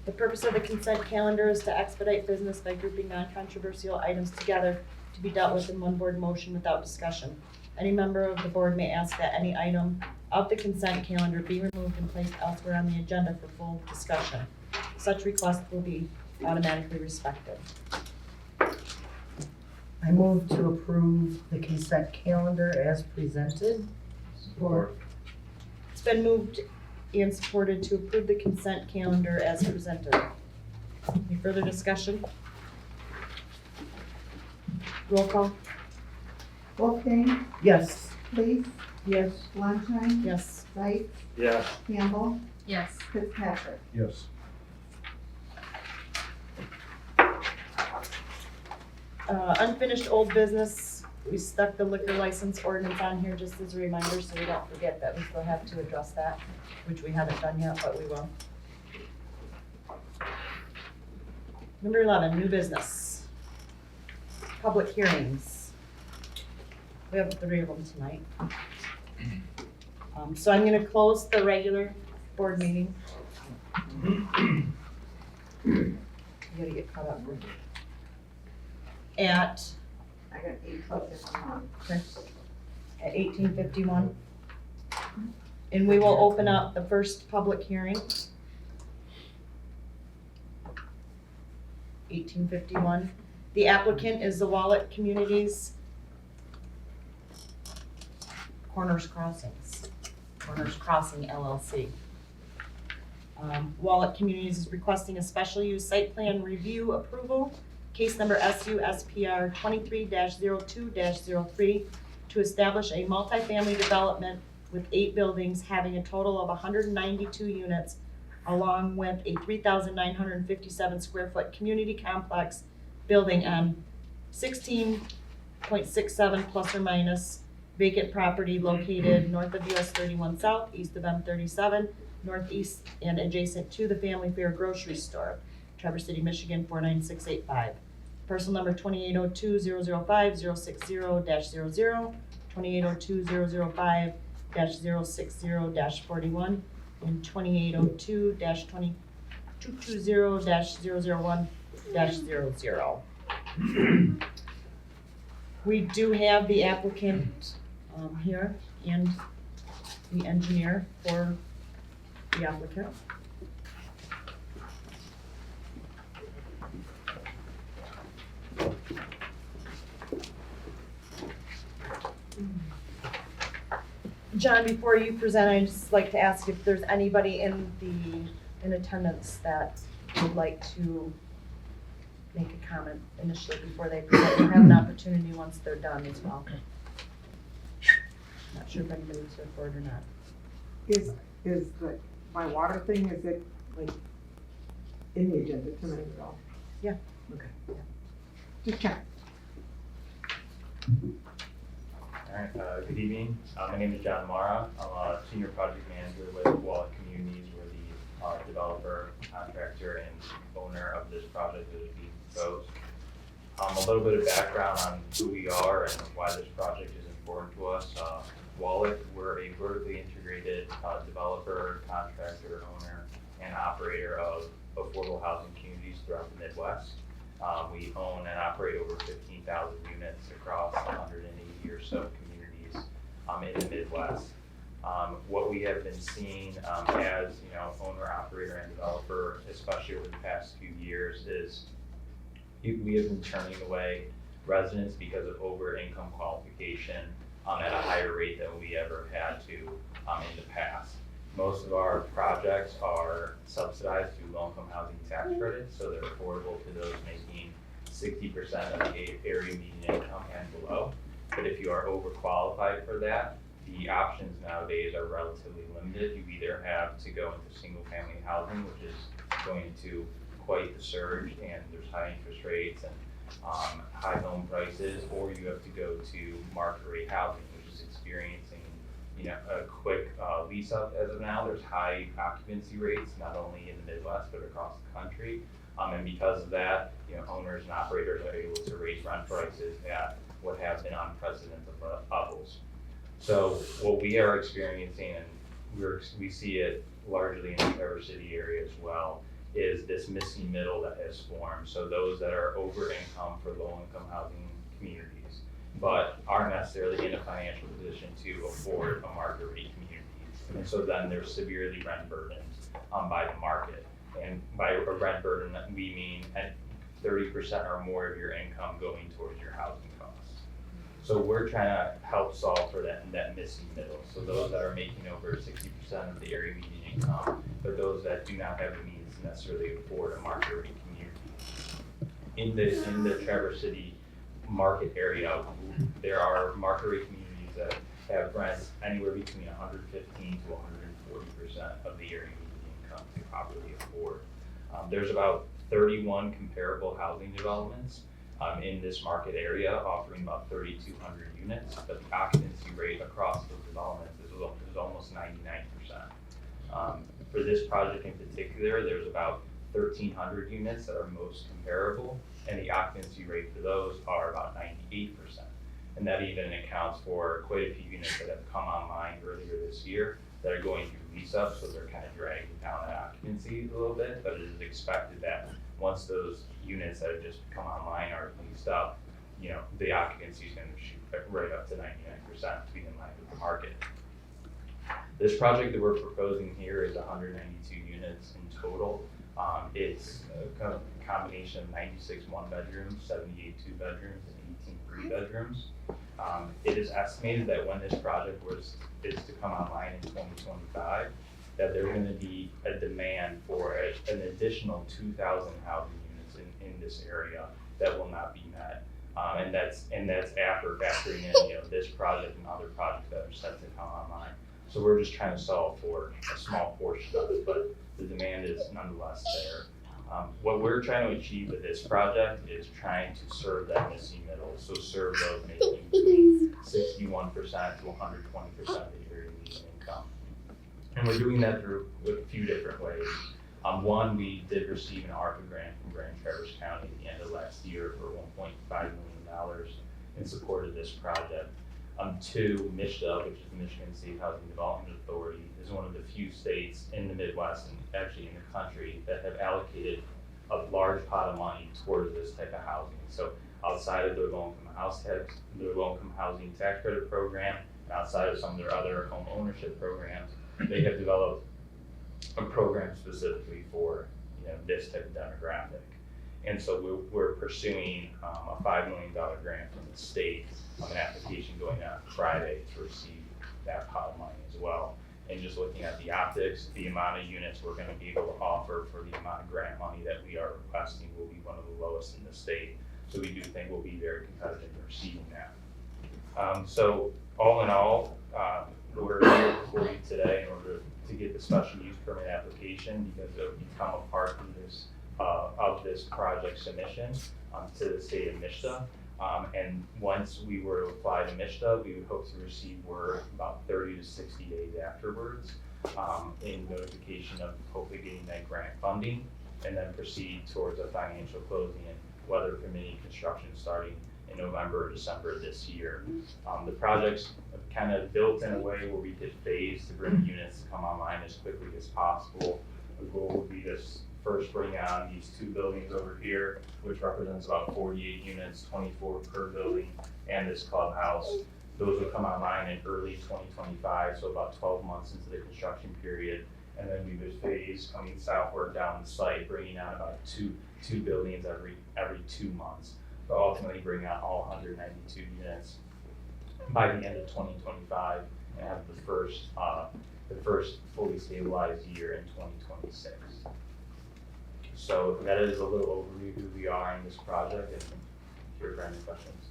The purpose of the consent calendar is to expedite business by grouping non-controversial items together to be dealt with in one board motion without discussion. Any member of the board may ask that any item of the consent calendar be removed and placed elsewhere on the agenda for full discussion. Such request will be automatically respected. I move to approve the consent calendar as presented. Support. It's been moved and supported to approve the consent calendar as presented. Any further discussion? Roll call? Wolfgang, Yes. Lees, Yes. Longshine, Yes. Sykes, Yes. Campbell, Yes. Fitzpatrick. Yes. Unfinished old business, we stuck the liquor license ordinance on here just as a reminder, so we don't forget that we still have to address that, which we haven't done yet, but we will. Number 11, new business. Public hearings. We have 3 of them tonight. So I'm gonna close the regular board meeting. You gotta get caught up. At I got 8:51. at 18:51. And we will open up the first public hearing. 1851. The applicant is the Wallet Communities Corners Crossing LLC. Wallet Communities is requesting a special use site plan review approval, case number SUSPR 23-02-03, to establish a multifamily development with 8 buildings having a total of 192 units, along with a 3,957 square foot community complex building on 16.67 plus or minus vacant property located north of US 31 South, east of M37, northeast and adjacent to the Family Fair grocery store, Traverse City, Michigan 49685. Parcel number 2802-005-060-00, 2802-005-060-41, and 2802-220-001-00. We do have the applicant here and the engineer for the applicant. John, before you present, I'd just like to ask if there's anybody in attendance that would like to make a comment initially before they present. You have an opportunity once they're done as well. Not sure if anybody's here for it or not. Is the, my water thing, is it like in the agenda tonight at all? Yeah. Okay. Just check. Alright, good evening. My name is John Mara. I'm a senior project manager with Wallet Communities. We're the developer, contractor, and owner of this project that is being proposed. A little bit of background on who we are and why this project is important to us. Wallet, we're a vertically integrated developer, contractor, owner, and operator of affordable housing communities throughout the Midwest. We own and operate over 15,000 units across 180 or so communities in the Midwest. What we have been seeing as owner, operator, and developer, especially over the past few years, is we have been turning away residents because of over income qualification at a higher rate than we ever had to in the past. Most of our projects are subsidized through low-income housing tax credits, so they're affordable to those making 60% of the area median income and below. But if you are overqualified for that, the options nowadays are relatively limited. You either have to go into single-family housing, which is going into quite the surge, and there's high interest rates and high home prices, or you have to go to market rate housing, which is experiencing a quick lease up as of now. There's high occupancy rates, not only in the Midwest, but across the country. And because of that, owners and operators are able to raise rent prices at what have been unprecedented levels. So what we are experiencing, and we see it largely in the Traverse City area as well, is this missing middle that has formed. So those that are over income for low income housing communities, but aren't necessarily in a financial position to afford a market rate community. And so then they're severely rent burdened by the market. And by a rent burden, we mean at 30% or more of your income going towards your housing costs. So we're trying to help solve for that missing middle. So those that are making over 60% of the area median income, but those that do not have the means to necessarily afford a market rate community. In the Traverse City market area, there are market rate communities that have rents anywhere between 115 to 140% of the area median income to properly afford. There's about 31 comparable housing developments in this market area, offering about 3,200 units, but the occupancy rate across those developments is almost 99%. For this project in particular, there's about 1,300 units that are most comparable, and the occupancy rate for those are about 98%. And that even accounts for quite a few units that have come online earlier this year that are going through lease up, so they're kind of dragging down that occupancy a little bit, but it is expected that once those units that have just come online are leased up, the occupancy is going to shoot right up to 99% to be in line with the market. This project that we're proposing here is 192 units in total. It's combination of 96 one-bedrooms, 78 two-bedrooms, and 18 three-bedrooms. It is estimated that when this project is to come online in 2025, that there's going to be a demand for an additional 2,000 housing units in this area that will not be met. And that's after factoring in, this project and other projects that are set to come online. So we're just trying to solve for a small portion of it, but the demand is nonetheless there. What we're trying to achieve with this project is trying to serve that missing middle. So serve those making between 61% to 120% of the area median income. And we're doing that through with a few different ways. One, we did receive an ARPA grant from Grand Traverse County at the end of last year for $1.5 million in support of this project. Two, MSHDA, which is the Michigan State Housing Development Authority, is one of the few states in the Midwest and actually in the country that have allocated a large pot of money towards this type of housing. So outside of their low-income housing tax credit program, and outside of some of their other home ownership programs, they have developed a program specifically for this type of demographic. And so we're pursuing a $5 million grant from the state, an application going out Friday to receive that pot of money as well. And just looking at the optics, the amount of units we're going to be able to offer for the amount of grant money that we are requesting will be one of the lowest in the state. So we do think we'll be very competitive in receiving that. So all in all, we're here before you today in order to get the special use permit application because it will become a part of this project submission to the state of MSHDA. And once we were to apply to MSHDA, we would hope to receive word about 30 to 60 days afterwards in notification of hopefully getting that grant funding and then proceed towards a financial closing and weather permitting construction starting in November or December this year. The project's kind of built in a way where we could phase to bring units to come online as quickly as possible. The goal would be to first bring on these two buildings over here, which represents about 48 units, 24 per building, and this clubhouse. Those will come online in early 2025, so about 12 months into the construction period. And then we would phase coming southward down the site, bringing on about two buildings every 2 months. So ultimately bring out all 192 units by the end of 2025 and have the first fully stabilized year in 2026. So that is a little overview of who we are in this project and here for any questions.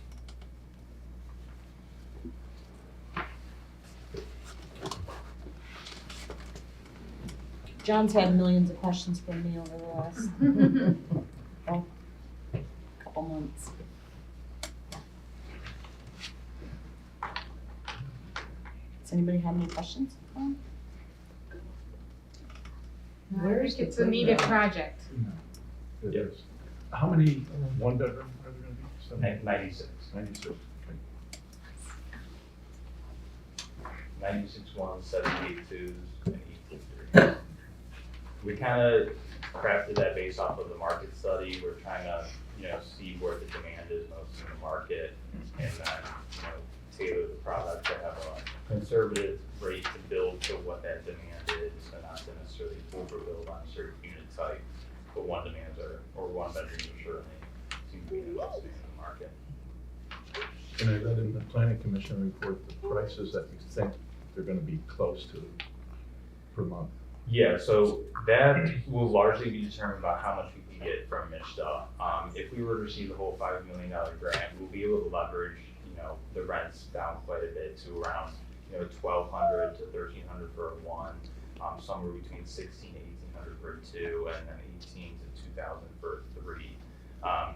John's had millions of questions from me over the last couple months. Does anybody have any questions? Where's it's a needed project. It is. How many one bedroom are there gonna be? 96. 96. Okay. 96 ones, 78 twos, and 18 threes. We kind of crafted that based off of the market study. We're trying to, see where the demand is most in the market and then, tailor the product to have a conservative rate to build to what that demand is and not to necessarily overbuild on a certain unit type. But one bedrooms are certainly seem to be the most in the market. And I read in the planning commission report the prices that you think they're gonna be close to per month. Yeah, so that will largely be determined by how much we can get from MSHDA. If we were to receive the whole $5 million grant, we'll be able to leverage, the rents down quite a bit to around, $1,200 to $1,300 for one, somewhere between $1,600 to $1,800 for two, and then $18,000 to $2,000 for three.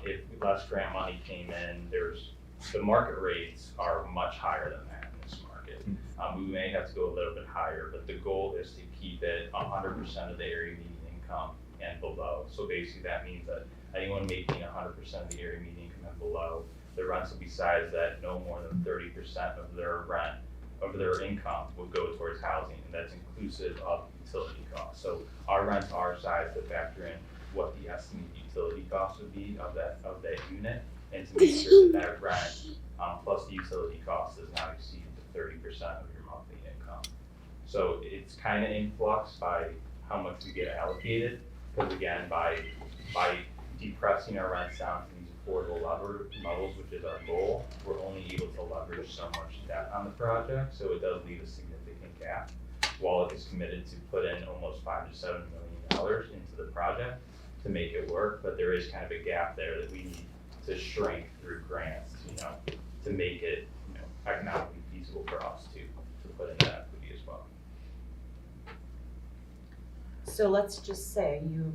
If less grant money came in, the market rates are much higher than that in this market. We may have to go a little bit higher, but the goal is to keep it 100% of the area median income and below. So basically that means that anyone making 100% of the area median income and below, the rents will be sized that no more than 30% of their rent, of their income would go towards housing, and that's inclusive of utility costs. So our rents are sized to factor in what the estimated utility cost would be of that unit, and to make sure that rent plus the utility cost does not exceed the 30% of your monthly income. So it's kind of in flux by how much we get allocated, because again, by depressing our rents down to these affordable levels, which is our goal, we're only able to leverage so much debt on the project, so it does leave a significant gap. Wallach is committed to put in almost $5 to $7 million into the project to make it work, but there is kind of a gap there that we need to shrink through grants, to make it, economically feasible for us to put in that equity as well. So let's just say you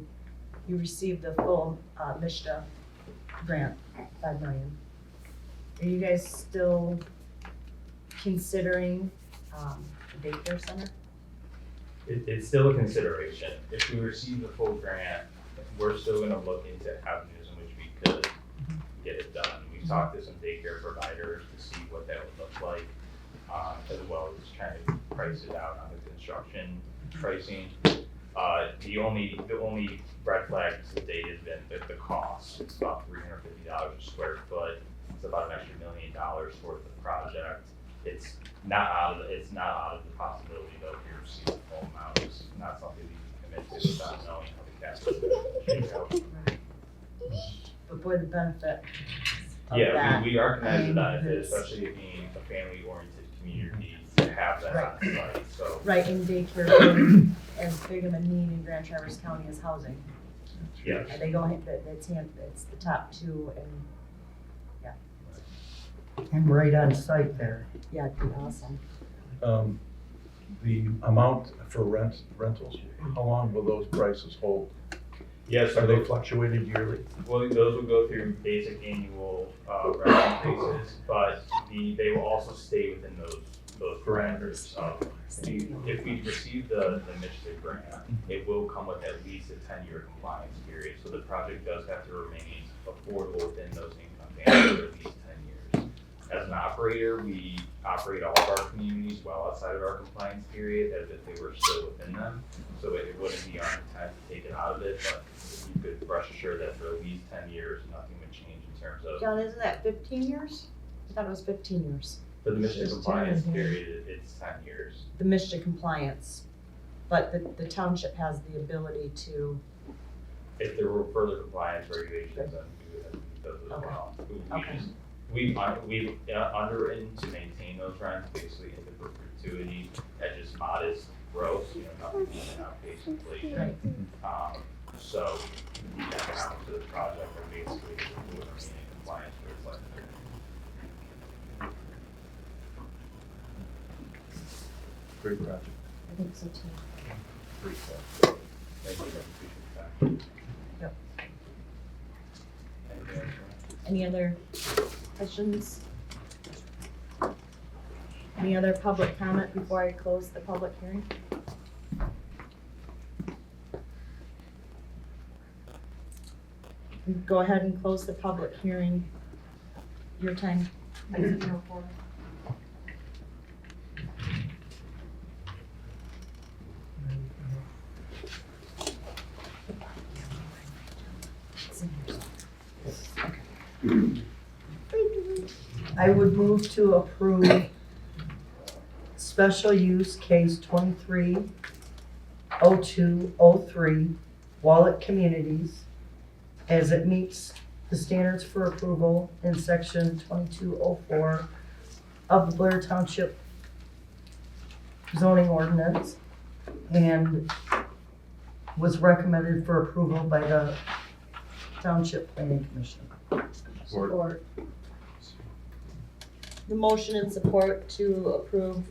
received the full MISTA grant, 5 million. Are you guys still considering a daycare center? It's still a consideration. If we receive the full grant, we're still gonna look into avenues in which we could get it done. We've talked to some daycare providers to see what that would look like, as well as trying to price it out on the construction pricing. The only red flag to date has been the cost. It's about $350 a square foot. It's about an extra $1 million worth of project. It's not out of the possibility though if you receive the full amount. It's not something we can commit to without knowing how the capital is shake out. But for the benefit of Yeah, that. we recognize the and benefit, this- especially it being a family-oriented community, to have that on site, so. Right, in daycare, as big of a need in Grand Traverse County as housing. Yes. They go, it's the top two, and And right on site there. yeah, it'd be awesome. The amount for rentals, how long will those prices hold? Yes, Are they fluctuated yearly? well, those will go through basic annual rent increases, but they will also stay within those parameters. If we receive the Michigan grant, it will come with at least a 10-year compliance period, so the project does have to remain affordable within those income bands for at least 10 years. As an operator, we operate all of our communities well outside of our compliance period as if they were still within them. So it wouldn't be our intent to take it out of it, but you could rest assured that for at least 10 years, nothing would change in terms of, John, isn't that 15 years? I thought it was 15 years. for the Michigan Just compliance 10 years. period, it's 10 years. The MISTA compliance, but the township has the ability to, If there were further compliance regulations, then we would have to meet those as Okay. well. Okay. We've underwritten to maintain those rents basically into perpetuity at just modest growth, nothing even outpace inflation. So the economics of the project are basically to remain in compliance with like. Great project. I think so too. Great stuff. Thank you, I appreciate that. Yep. Anything else, Ryan? Any other questions? Any other public comment before I close the public hearing? Go ahead and close the public hearing. Your time. I would move to approve special use case 230203 Wallet Communities as it meets the standards for approval in section 2204 of the Blair Township zoning ordinance and was recommended for approval by the Township Planning Commission. Support. The motion and support to approve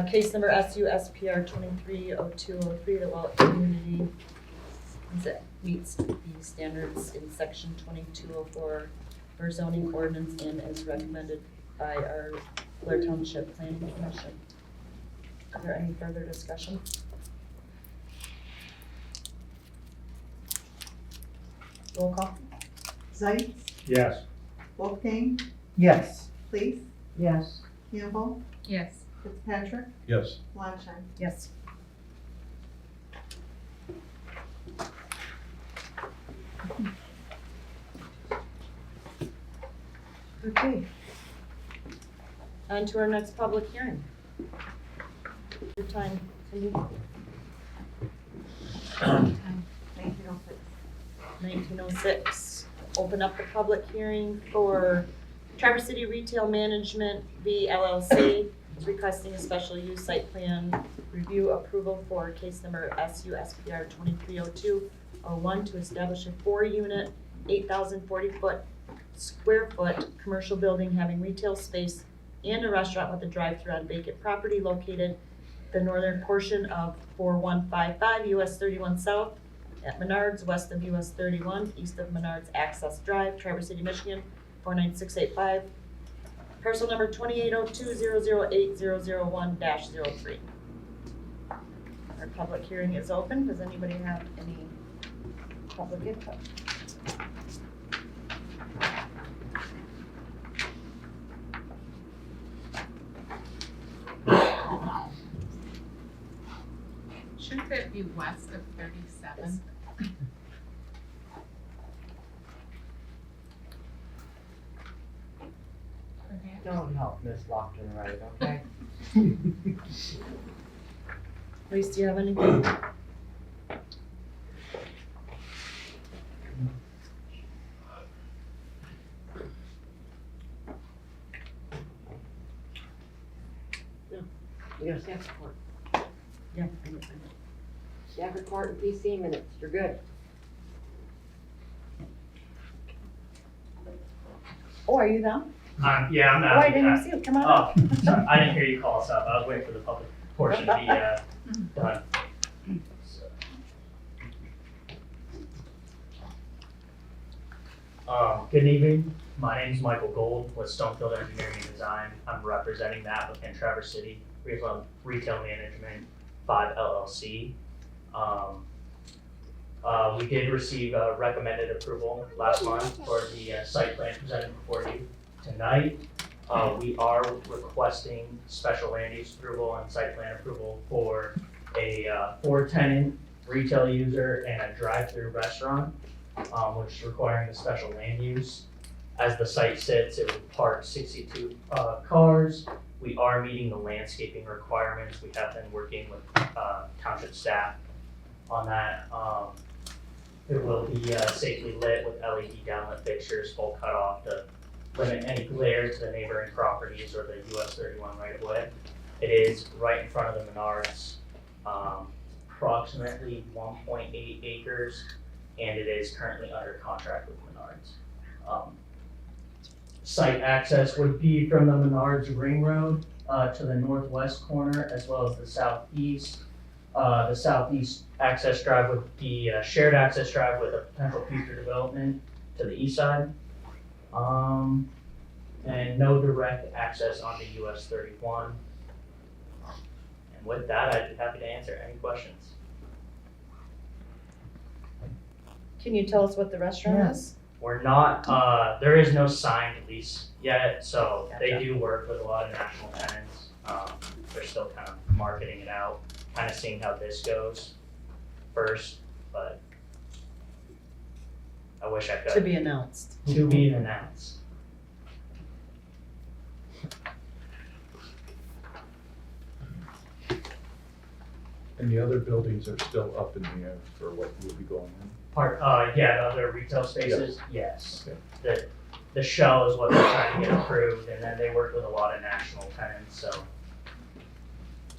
case number SUSPR 230203, the Wallet Community, as it meets the standards in section 2204 for zoning ordinance and is recommended by our Blair Township Planning Commission. Is there any further discussion? Roll call. Zeitz, Yes. Wolfgang, Yes. Please, Yes. Campbell, Yes. Yes. Fitzpatrick, Longshine. Yes. Okay. On to our next public hearing. Your time, Cindy. Thank you. 1906. Open up the public hearing for Traverse City Retail Management v. LLC is requesting a special use site plan review approval for case number SUSPR 230201 to establish a 4-unit, 8,040 square foot commercial building having retail space and a restaurant with a drive-through on vacant property located the northern portion of 4155 US 31 South at Menards, west of US 31, east of Menards Access Drive, Traverse City, Michigan, 49685. Parcel number 2802008001-03. Our public hearing is open. Does anybody have any public input? Shouldn't that be west of 37? Perhaps. Don't help Miss Lofton right, okay? Lisa, do you have anything? We got a staff report. Yeah. Staff report and PC minutes, you're good. Oh, are you them? Yeah, I'm Oh, not. I didn't even see you. Come on up. Oh, sorry, I didn't hear you call us up. I was waiting for the public portion to be done. Good evening. My name is Michael Gold with Stonefield Engineering and Design. I'm representing the applicant Traverse City Retail Management 5 LLC. We did receive recommended approval last month for the site plan presented before you tonight. We are requesting special land use approval and site plan approval for a 4-tenant retail user and a drive-through restaurant, which is requiring the special land use. As the site sits, it would park 62 cars. We are meeting the landscaping requirements. We have been working with Township staff on that. It will be safely lit with LED downlit fixtures, full cutoff to limit any glare to the neighboring properties or the US 31 right of way. It is right in front of the Menards, approximately 1.8 acres, and it is currently under contract with Menards. Site access would be from the Menards Ring Road to the northwest corner as well as the southeast. The southeast access drive would be a shared access drive with a potential future development to the east side. And no direct access onto US 31. And with that, I'd be happy to answer any questions. Can you tell us what the restaurant is? We're not, there is no signed lease yet, so they Gotcha. do work with a lot of national tenants. They're still kind of marketing it out, kind of seeing how this goes first, but I wish I could. To be announced. To be announced. And the other buildings are still up in the air for what will be going in? Yeah, the other retail spaces, yes. Okay. The shell is what they're trying to get approved, and then they work with a lot of national tenants, so.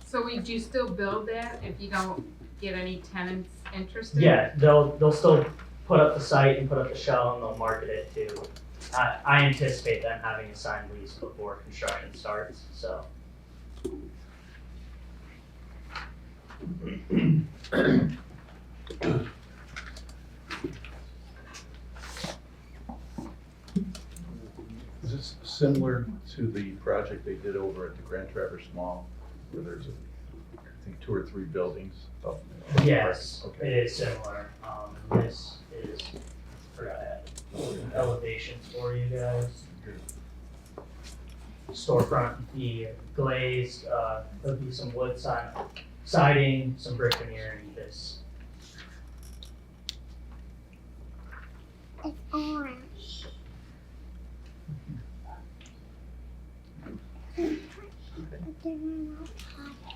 So would you still build that if you don't get any tenants interested? Yeah, they'll still put up the site and put up the shell and they'll market it too. I anticipate them having a signed lease before construction starts, so. Is this similar to the project they did over at the Grand Traverse Mall, where there's, I think, 2 or 3 buildings up? Yes, it Okay. is similar. This is, forgot I had some elevations for you guys. Storefront would be glazed, there'll be some wood siding, some brick veneer and this. It's orange.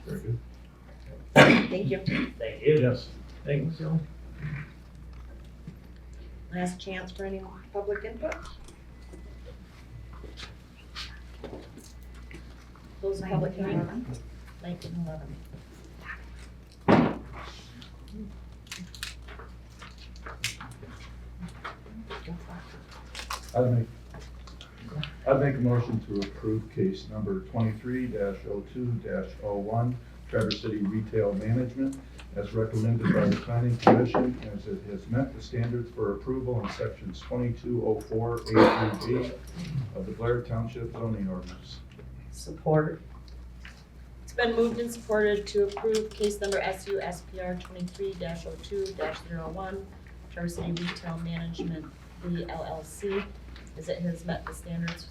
Very good. Thank you. Thank you. Yes. Thanks. Last chance for any public input? Close the public hearing. 1911. I'd make a motion to approve case number 23-02-01, Traverse City Retail Management, as recommended by the Planning Commission, as it has met the standards for approval in sections 2204 A through G of the Blair Township zoning ordinance. Support. It's been moved and supported to approve case number SUSPR 23-02-01, Traverse City Retail Management, the LLC, as it has met the standards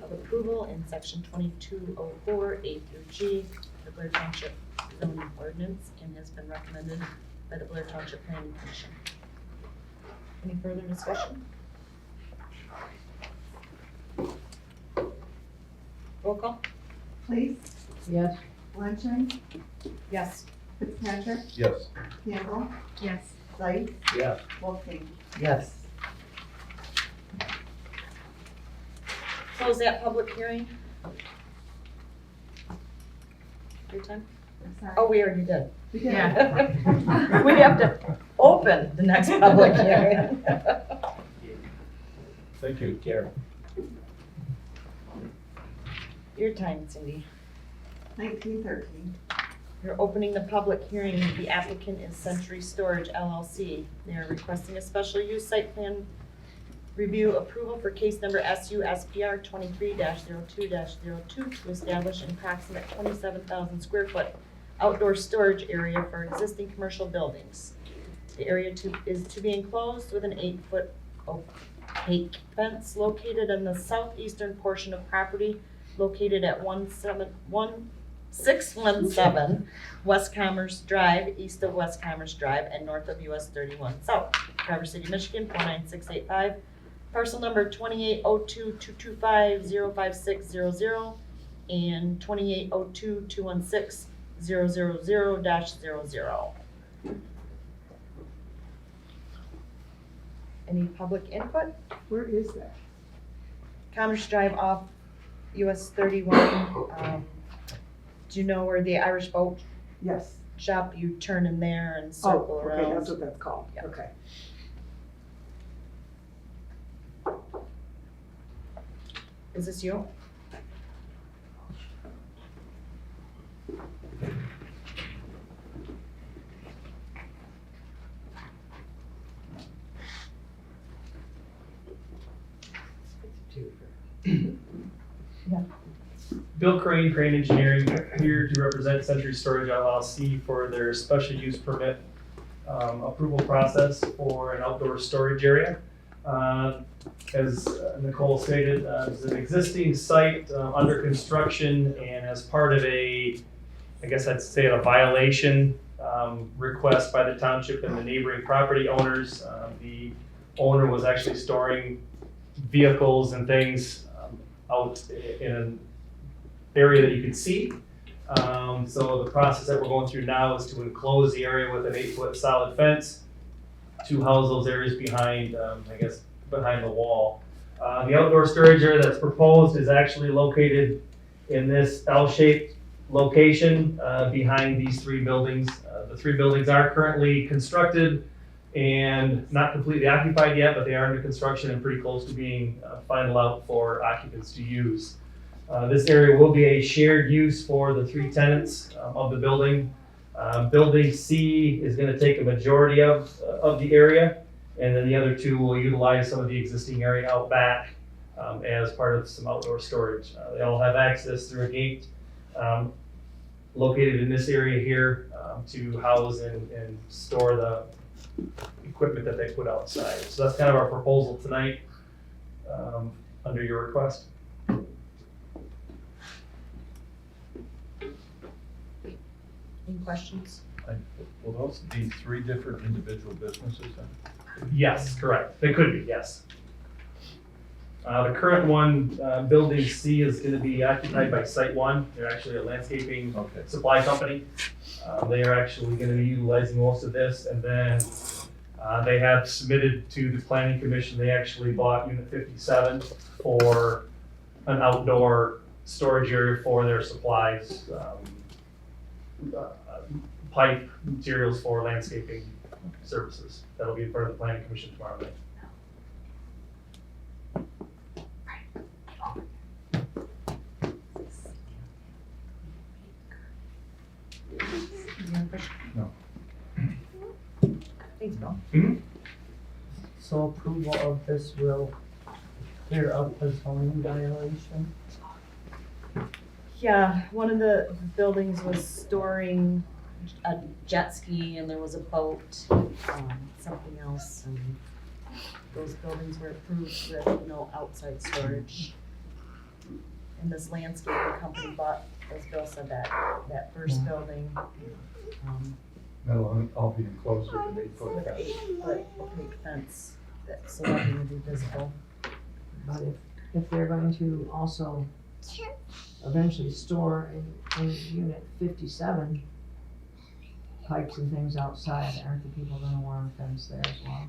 of approval in section 2204 A through G of the Blair Township zoning ordinance, and has been recommended by the Blair Township Planning Commission. Any further discussion? Roll call? Place, Yes. Luncheon, Yes. Fitzpatrick, Yes. Campbell, Yes. Zeiss, Yes. Wolfgang. Yes. Close that public hearing. Your time? I'm sorry. Oh, we already did. We did. Yeah. We have to open the next public hearing. Thank you. Care. Your time, Cindy. 1913. You're opening the public hearing. The applicant is Century Storage LLC. They are requesting a special use site plan review approval for case number SUSPR 23-02-02 to establish an approximate 27,000 square foot outdoor storage area for existing commercial buildings. The area is to be enclosed with an 8-foot opaque fence located in the southeastern portion of property located at 1617 West Commerce Drive, east of West Commerce Drive, and north of US 31 South, Traverse City, Michigan 49685. Parcel number 280222505600 and 2802216000-00. Any public input? Where is that? Commerce Drive off US 31. Do you know where the Irish boat Yes. shop? You turn in there and circle around. Okay, that's what that's called. Yeah. Okay. Is this you? Bill Crane, Crane Engineering, here to represent Century Storage LLC for their special use permit approval process for an outdoor storage area. As Nicole stated, it's an existing site under construction, and as part of a, I guess I'd say a violation request by the township and the neighboring property owners, the owner was actually storing vehicles and things out in an area that you could see. So the process that we're going through now is to enclose the area with an 8-foot solid fence to house those areas behind, I guess, behind the wall. The outdoor storage area that's proposed is actually located in this L-shaped location behind these 3 buildings. The 3 buildings are currently constructed and not completely occupied yet, but they are under construction and pretty close to being final out for occupants to use. This area will be a shared use for the 3 tenants of the building. Building C is going to take a majority of the area, and then the other 2 will utilize some of the existing area out back as part of some outdoor storage. They all have access through a gate located in this area here to house and store the equipment that they put outside. So that's kind of our proposal tonight under your request. Any questions? Will those be 3 different individual businesses then? Yes, correct. They could be, yes. The current one, building C, is going to be occupied by Site 1. They're actually a landscaping supply company. They are actually going to be utilizing most of this, and then They have submitted to the planning commission, they actually bought unit 57 for an outdoor storage area for their supplies, pipe, materials for landscaping services. That'll be in front of the planning commission tomorrow night. No. Thanks, Bill. So approval of this will clear up the zoning violation? Yeah, one of the buildings was storing a jet ski and there was a boat, something else, and those buildings were approved with no outside storage. And this landscaping company bought, as Bill said, that first building, That'll all be enclosed with an 8-foot with an fence. 8-foot opaque fence, so nothing would be visible. But if they're going to also eventually store in unit 57 pipes and things outside, aren't the people gonna want a fence there as well?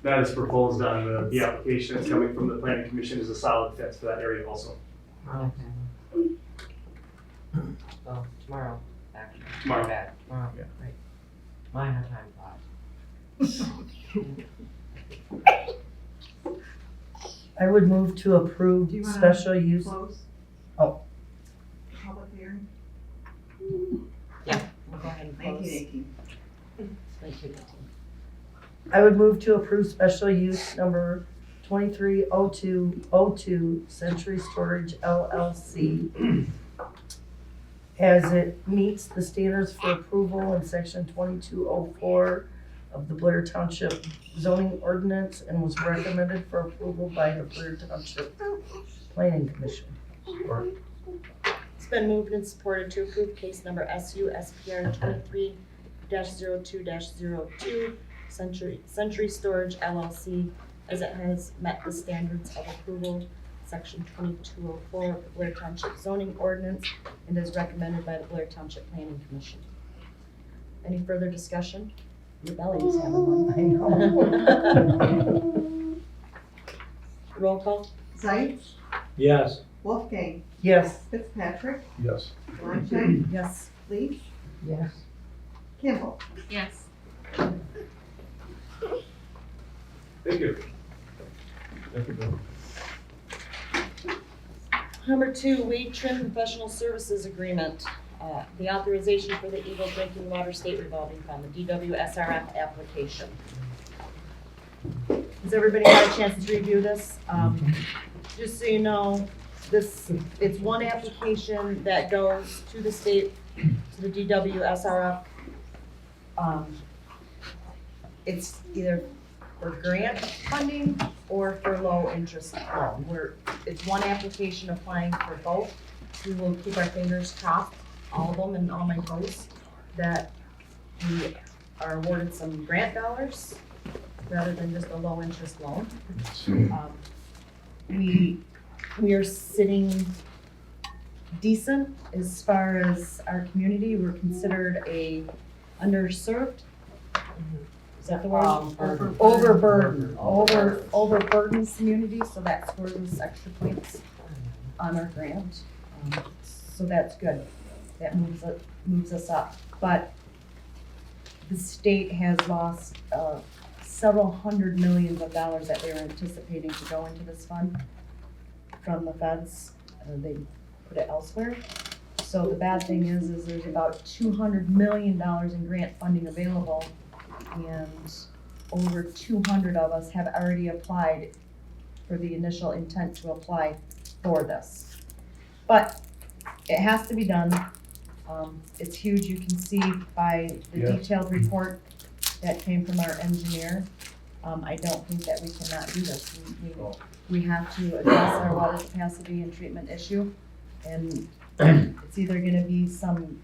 That is proposed on the application that's coming from the planning commission is a solid fence for that area also. Okay. So tomorrow, actually. Tomorrow. Bad. Tomorrow. Yeah. Right. Mine have time flies. I would move to approve Do you wanna special use. Close? Oh. Public hearing, We'll go ahead and close. 1918. I would move to approve special use number 230202 Century Storage LLC as it meets the standards for approval in section 2204 of the Blair Township zoning ordinance and was recommended for approval by the Blair Township Planning Commission. Or It's been moved and supported to approve case number SU SPR 23-02-02 Century Storage LLC as it has met the standards of approval, section 2204 of the Blair Township zoning ordinance and is recommended by the Blair Township Planning Commission. Any further discussion? Your belly's having one. I know. Roll call? Zeitz, Yes. Wolfgang, Yes. Fitzpatrick, yes. Weinstein, Yes. Leach, Yes. Kimball. Yes. Thank you. Thank you, Bill. Number 2, weed trim professional services agreement. The authorization for the Eagle Drinking Water State Revolving Fund, the DWSRF application. Has everybody had a chance to review this? Just so you know, it's one application that goes to the state, to the DWSRF. It's either for grant funding or for low interest loan. It's one application applying for both. We will keep our fingers crossed, all of them and all my toes, that we are awarded some grant dollars rather than just a low interest loan. We are sitting decent as far as our community. We're considered a underserved. Is that the word? Overburdened community, so that scores us extra points on our grant. So that's good. That moves us up. But the state has lost several $100 million that they were anticipating to go into this fund from the feds. They put it elsewhere. So the bad thing is there's about $200 million in grant funding available, and over 200 of us have already applied for the initial intent to apply for this. But it has to be done. It's huge. You can see by the Yes. detailed report that came from our engineer. I don't think that we cannot do this. We have to address our water capacity and treatment issue, and it's either gonna be some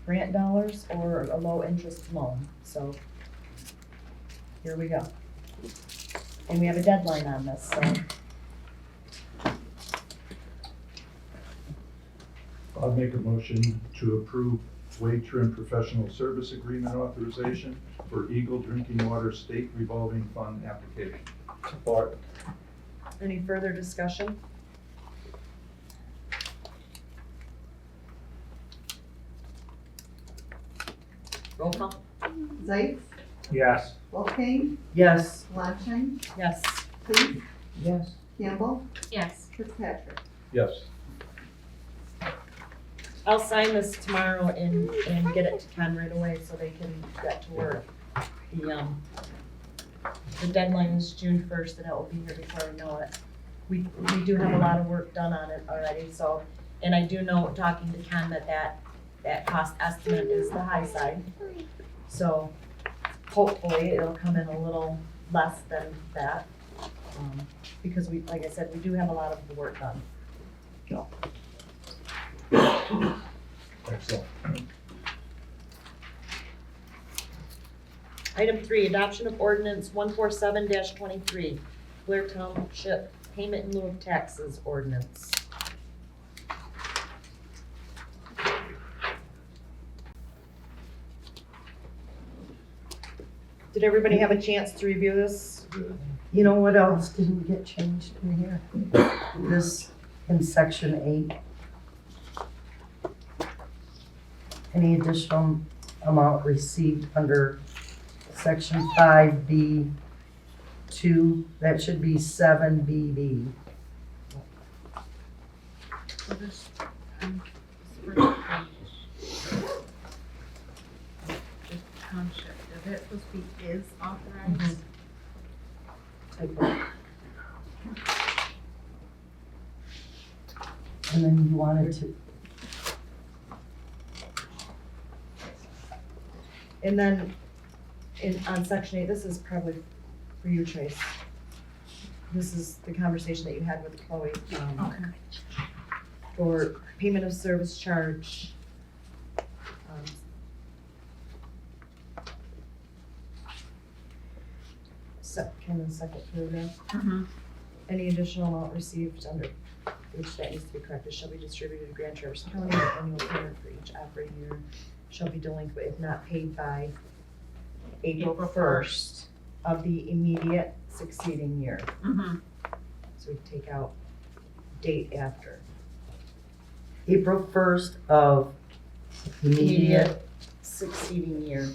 grant dollars or a low interest loan, so here we go. And we have a deadline on this, so. I'll make a motion to approve wage trim professional service agreement authorization for Eagle Drinking Water State Revolving Fund application. Support. Any further discussion? Roll call? Zeiss, Yes. Wolfgang, Yes. Walching, Yes. Please, Yes. Campbell, Yes. Fitzpatrick. Yes. I'll sign this tomorrow and get it to Ken right away so they can get to work. The deadline is June 1st and it will be here before I know it. We do have a lot of work done on it already, so, and I do know, talking to Ken, that cost estimate is the high side. So hopefully it'll come in a little less than that. Because we, like I said, we do have a lot of the work done. So. Excellent. Item 3, adoption of ordinance 147-23, Blair Township payment in lieu of taxes ordinance. Did everybody have a chance to review this? You know what else didn't get changed in here? This in section 8. Any additional amount received under section 5B2, that should be 7BB. So this, for the township, is it supposed to be is authorized? And then you wanted to, And then on section 8, this is probably for you, Trace. This is the conversation that you had with Chloe. Okay. For payment of service charge. Second paragraph. Mm-hmm. Any additional amount received under which that needs to be corrected shall be distributed to Grand Traverse County. Annual payment for each operating year shall be delinquent if not paid by April 1st of the immediate succeeding year. Mm-hmm. So we take out date after. April 1st of immediate, Succeeding year.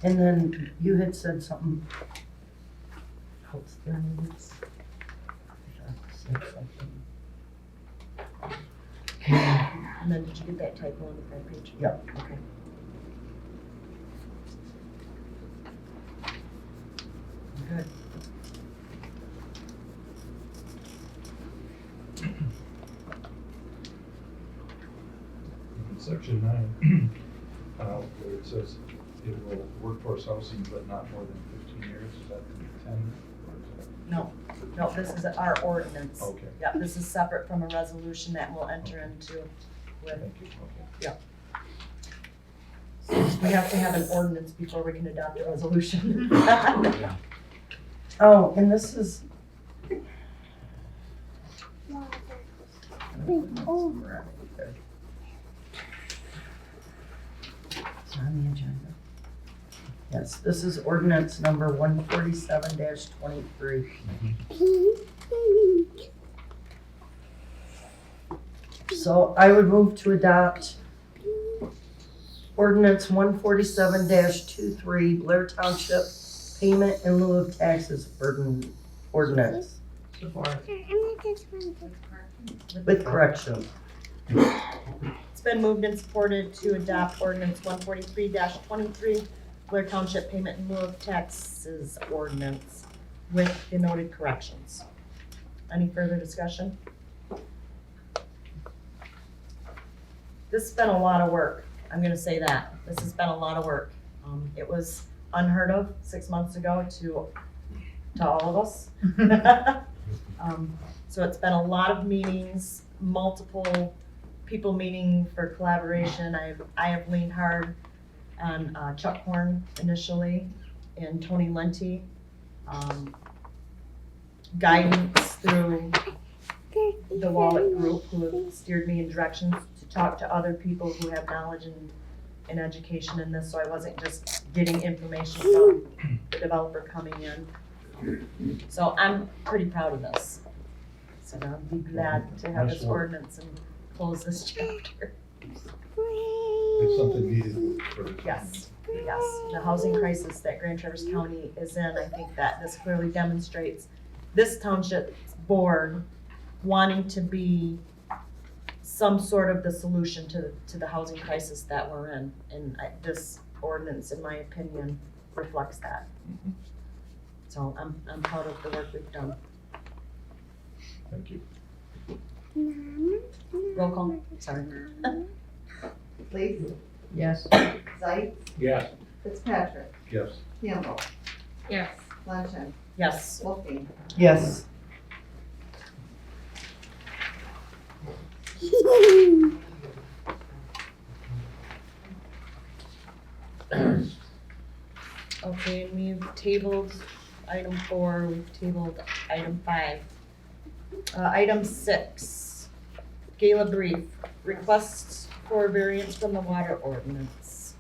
and then you had said something else there. Said something. And then did you get that typo on the front page? Yep. Okay. Good. In section 9, where it says it will workforce housing but not more than 15 years, is that the 10? Or is that? No, this is our ordinance. Okay. Yeah, this is separate from a resolution that we'll enter into with, Thank you, okay. we have to have an ordinance before we can adopt a resolution. Oh, and this is, it's on the agenda. Yes, this is ordinance number 147-23. So I would move to adopt ordinance 147-23, Blair Township payment in lieu of taxes burden ordinance with correction. It's been moved and supported to adopt ordinance 143-23, Blair Township payment in lieu of taxes ordinance with the noted corrections. Any further discussion? This has been a lot of work. I'm gonna say that. This has been a lot of work. It was unheard of 6 months ago to all of us. So it's been a lot of meetings, multiple people meeting for collaboration. I have leaned hard on Chuck Horn initially and Tony Lenti guidance through the Wallet group, who have steered me in directions to talk to other people who have knowledge and education in this, so I wasn't just getting information from the developer coming in. So I'm pretty proud of this. So I'll be glad to have this Nice work. ordinance and close this chapter. It's something needed for the. Yes, yes, the housing crisis that Grand Traverse County is in, I think that this clearly demonstrates this township board wanting to be some sort of the solution to the housing crisis that we're in. And this ordinance, in my opinion, reflects that. So I'm proud of the work we've done. Thank you. Roll call, sorry. Leaf, Yes. Zeit, Yes. Fitzpatrick, Yes. Campbell, Yes. Fleishman, Yes. Wolfgang. Yes. Okay, and we've tabled item 4, we've tabled item 5. Item 6, Gala brief, requests for variance from the water ordinance.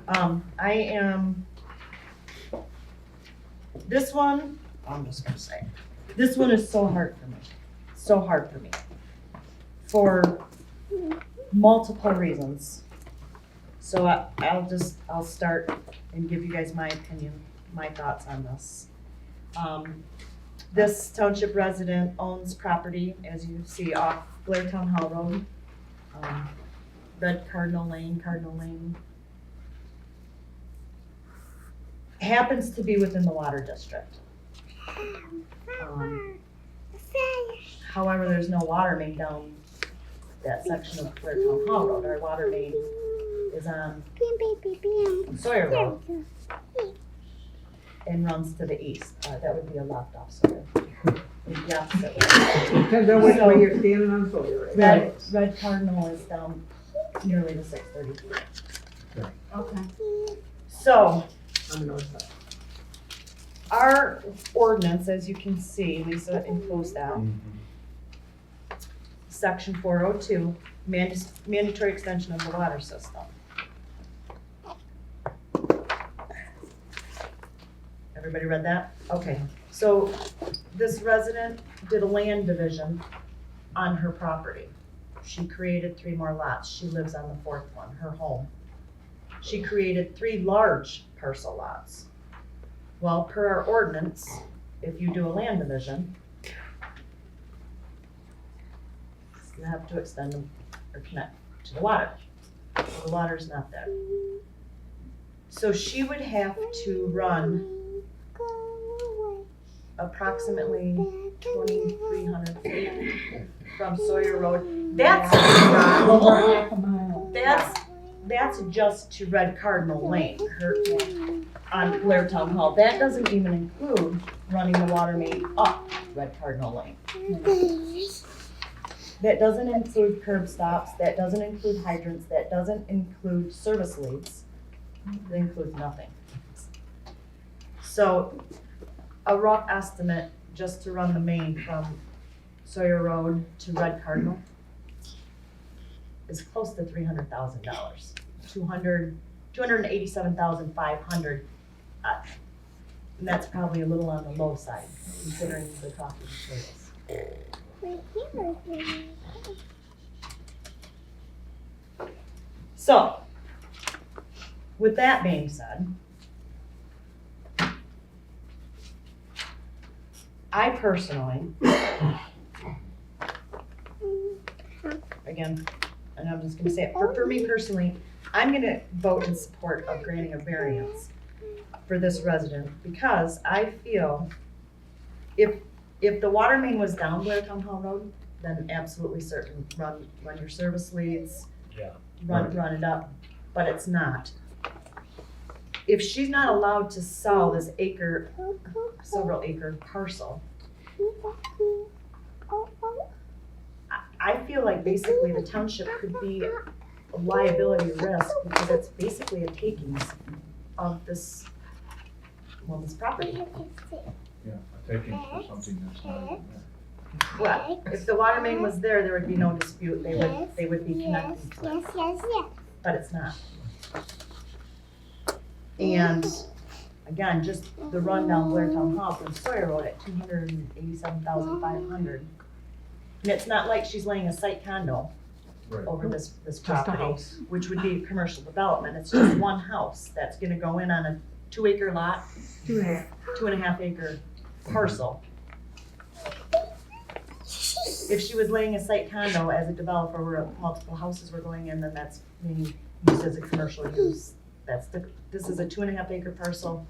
I am, this one, I'm just gonna say, this one is so hard for me, for multiple reasons. So I'll start and give you guys my opinion, my thoughts on this. This township resident owns property, as you see, off Blair Town Hall Road. Red Cardinal Lane. Happens to be within the water district. However, there's no water main down that section of Blair Town Hall Road. Our water main is on Sawyer Road and runs to the east. That would be a left off Sawyer. The opposite way. Depends on which way you're standing on Sawyer. Red Cardinal is down nearly to 633. Okay. So, On the north side. our ordinance, as you can see, Lisa enclosed that, section 402, mandatory extension of the water system. Everybody read that? Okay, so this resident did a land division on her property. She created 3 more lots. She lives on the 4th one, her home. She created 3 large parcel lots. Well, per our ordinance, if you do a land division, you have to extend them or connect to the water. The water's not there. So she would have to run approximately 2,300 feet from Sawyer Road. That's just to Red Cardinal Lane, on Blair Town Hall. That doesn't even include running the water main up Red Cardinal Lane. That doesn't include curb stops, that doesn't include hydrants, that doesn't include service leads. That includes nothing. So, a rough estimate just to run the main from Sawyer Road to Red Cardinal is close to $300,000. $287,500. And that's probably a little on the low side, considering the cost of the service. So, with that being said, I personally, again, and I'm just gonna say it, for me personally, I'm gonna vote in support of granting a variance for this resident, because I feel if the water main was down Blair Town Hall Road, then absolutely certain, run your service leads. Yeah. Run it up, but it's not. If she's not allowed to sell this several acre parcel, I feel like basically the township could be liability risk because it's basically a takings of this woman's property. Yeah, a taking for something that's not even there. Well, if the water main was there, there would be no dispute, they would be connected to it, Yes. but it's not. And again, just the run down Blair Town Hall from Sawyer Road at 287,500. And it's not like she's laying a site condo Right. over this Just a property, house. which would be a commercial development. It's just one house that's gonna go in on a 2-acre lot, 2.5 acre parcel. If she was laying a site condo as a developer where multiple houses were going in, then that's being used as a commercial use. This is a 2.5 acre parcel,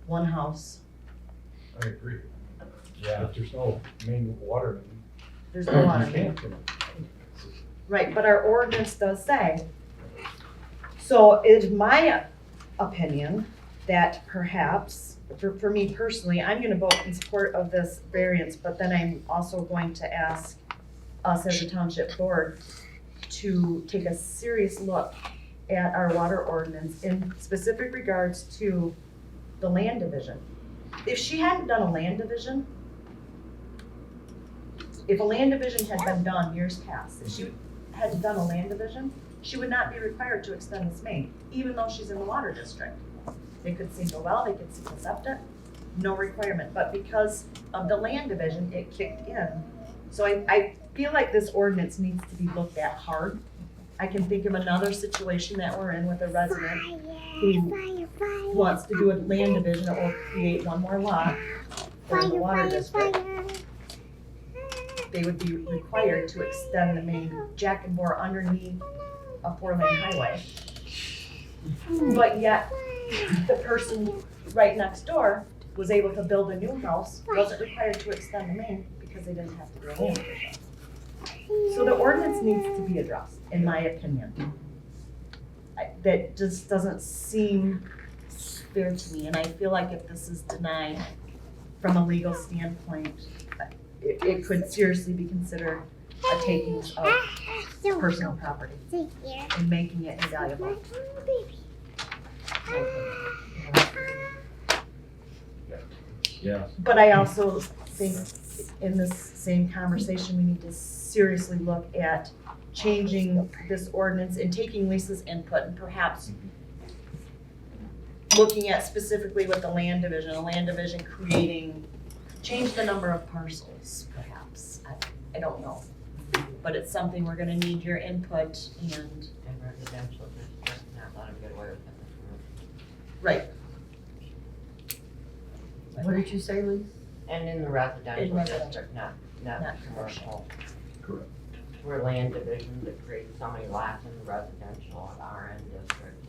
one house, I agree. Yeah. But there's no main water main. there's no water You main. can't. Right, but our ordinance does say. So it's my opinion that perhaps, for me personally, I'm gonna vote in support of this variance, but then I'm also going to ask us as a township board to take a serious look at our water ordinance in specific regards to the land division. If she hadn't done a land division, if a land division had been done years past, if she had done a land division, she would not be required to extend this main, even though she's in the water district. They could sink a well, they could sink a septic, no requirement, but because of the land division, it kicked in. So I feel like this ordinance needs to be looked at hard. I can think of another situation that we're in with a resident who wants to do a land division that will create one more lot for the water district. They would be required to extend the main jack and bore underneath a 4-lane highway. But yet, the person right next door was able to build a new house, wasn't required to extend the main because they didn't have to do a land division. So the ordinance needs to be addressed, in my opinion. That just doesn't seem fair to me, and I feel like if this is denied from a legal standpoint, it could seriously be considered a takings of personal property and making it invaluable. Yeah. But I also think in this same conversation, we need to seriously look at changing this ordinance and taking Lisa's input and perhaps looking at specifically with the land division, change the number of parcels perhaps. I don't know. But it's something we're gonna need your input and. And residential district, not let them get away with it. Right. What did you say, Lee? And in the residential residential. district, not Not commercial. Correct. We're land division that creates so many lots in the residential at our end district.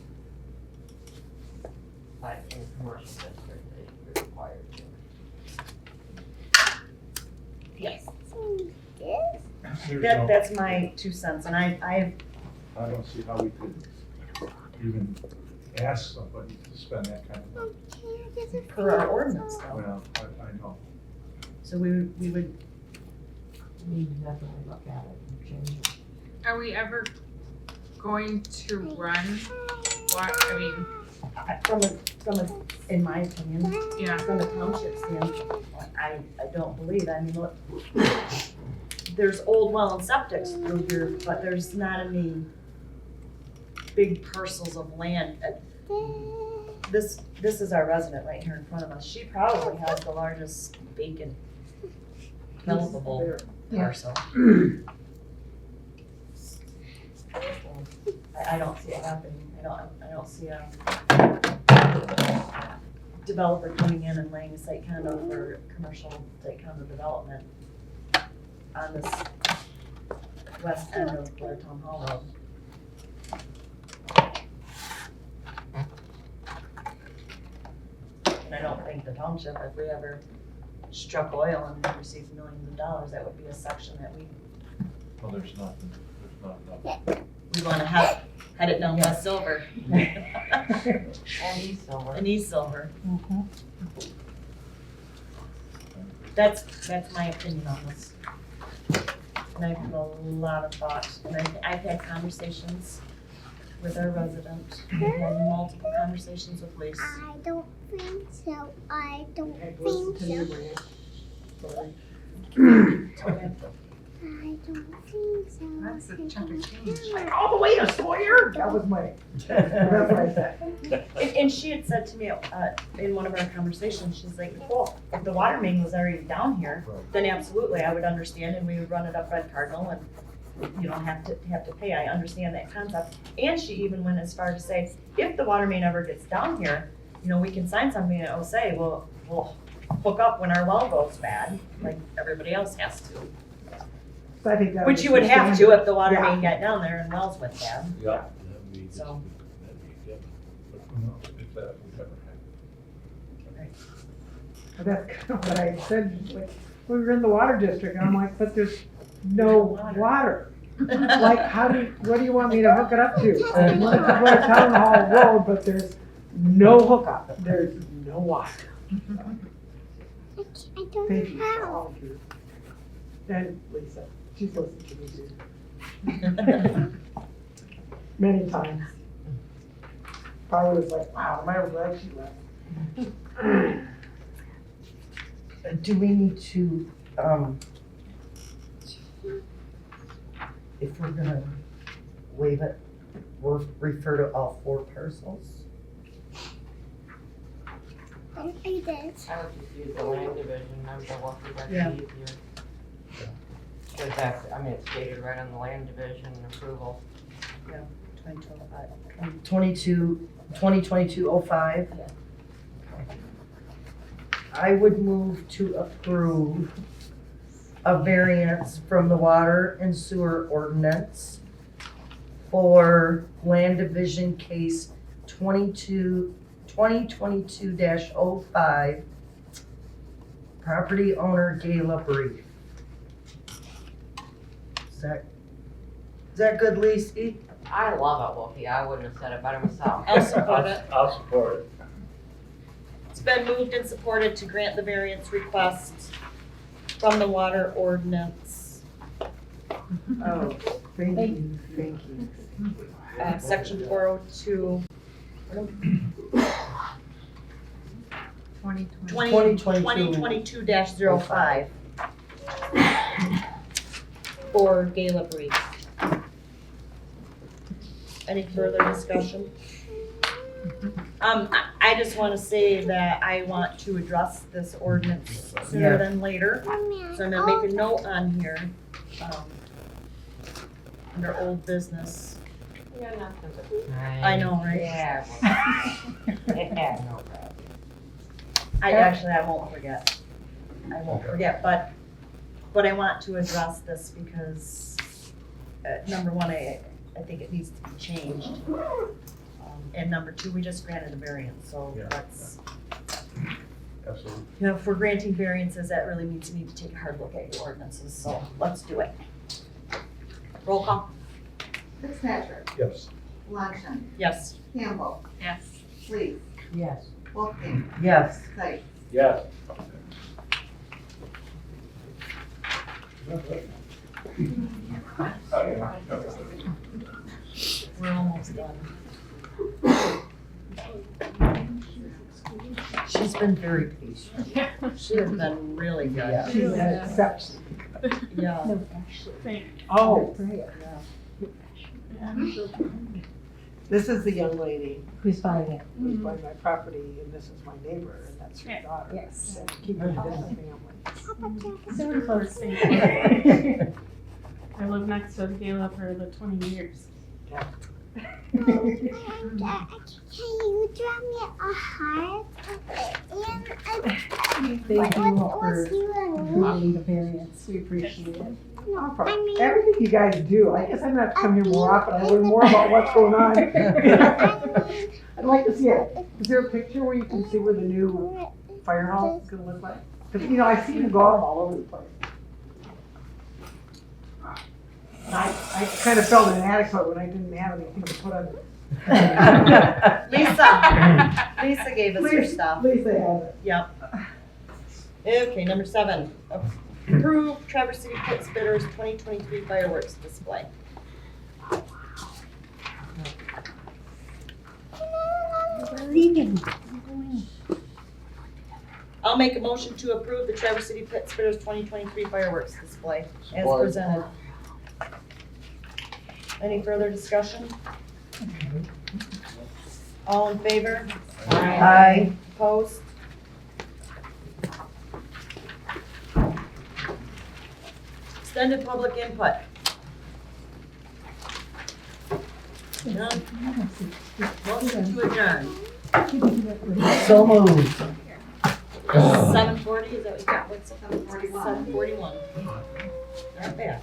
But in commercial district, they're required to. Yes. There's no- That's my 2 cents, and I I don't see how we could even ask somebody to spend that kind of money. per our ordinance though. Well, I know. So we would Need to definitely look at it and change it. Are we ever going to run in my opinion, yeah, from a township standpoint, I don't believe, I mean, look, there's old well and septics through here, but there's not any big parcels of land. This is our resident right here in front of us. She probably has the largest vacant developable parcel. I don't see it happening. I don't see a developer coming in and laying a site condo for commercial site condo development on this west end of Blair Town Hall Road. And I don't think the township, if we ever struck oil and received millions of dollars, that would be a section that Well, there's not enough. we wanna have, head it down West Silver. And East Silver. And East Silver. That's my opinion on this. and I put a lot of thought, and I've had conversations with our resident. I've had multiple conversations with Lisa. I don't think so. I don't Okay, think listen to you, so. Maria. Sorry. Okay. I don't think so. That's a chunk of change. Like, all the way to Sawyer? That was my, that's what I said. And she had said to me, in one of our conversations, she's like, well, if the water main was already down here, then absolutely, I would understand, and we would run it up Red Cardinal, and you don't have to pay, I understand that concept. And she even went as far to say, if the water main ever gets down here, you know, we can sign something that will say, well, we'll hook up when our well goes bad, like everybody else has to. So I think that Which was you would the have to standard. if the water Yeah. main got down there and wells went bad. Yeah. So. But who knows if that would ever happen. But that's kind of what I said, like, we were in the water district, and I'm like, but there's no water. Like, what do you want me to hook it up to? I want to go to Town Hall Road, but there's no hookup, there's no water. I don't Thank you know for how. all of you. And Lisa, she's listened to me too. Many times. Probably was like, wow, am I ever glad she left? Do we need to, if we're gonna waive it, we'll refer to all 4 parcels? I did. I would just use the land division number, what would that be Yeah. easier? Cause that's, I mean, it's stated right on the land division approval. 2022-05. I would move to approve a variance from the water and sewer ordinance for land division case 2022-05, property owner Gayla Brief. Is that good, Lacey? I love it, Wolfie, I wouldn't have said it better myself. I'll support it. I'll support it. It's been moved and supported to grant the variance request from the water ordinance, Oh, thank you, thank you. section 402, 2022-05 for Gayla Brief. Any further discussion? I just want to say that I want to address this ordinance sooner than later. Mommy, So I'm gonna make a note on here, under old business. Yeah, nothing but. I know, right? Yeah. Yeah, no problem. I won't forget. I won't forget, but I want to address this because, number one, I think it needs to be changed. And number two, we just granted a variance, so Yeah. let's, Absolutely. you know, if we're granting variances, that really means we need to take a hard look at your ordinances, so let's do it. Roll call? Fitzpatrick, Yes. Lonson, Yes. Campbell, Yes. Lees, Yes. Wolfgang, Yes. Sykes. Yes. We're almost done. She's been very patient. She has been really good. Yeah. She's an exception. Yeah. Oh, this is the young lady Who's buying it? who's buying my property, and this is my neighbor, and that's her daughter. Yes. So keep it in the family. Super close. I lived next to Gayla for the 20 years. Can you draw me a heart? And They do what's offer you and me? community the variance. We appreciate it. No I problem. mean, Everything you guys do, I guess I'm gonna have to come here more often, I learn more about what's going on. I mean, I'd like to see it. Is there a picture where you can see where the new firehouse is gonna look like? Cause you know, I see them go up all over the place. I kind of felt inadequate when I didn't have anything to put on it. Lisa gave us your stuff. Lisa has it. Yep. Okay, number 7, Approve Traverse City Pit Spitters 2023 fireworks display. Leaving. I'll make a motion to approve the Traverse City Pit Spitters 2023 fireworks display as Support. presented. Any further discussion? All in favor? Aye. Opposed? Extended public input. None? Motion to adjourn. So moved. 7:40, is that what you got? What's 7:41? 7:41. Not bad.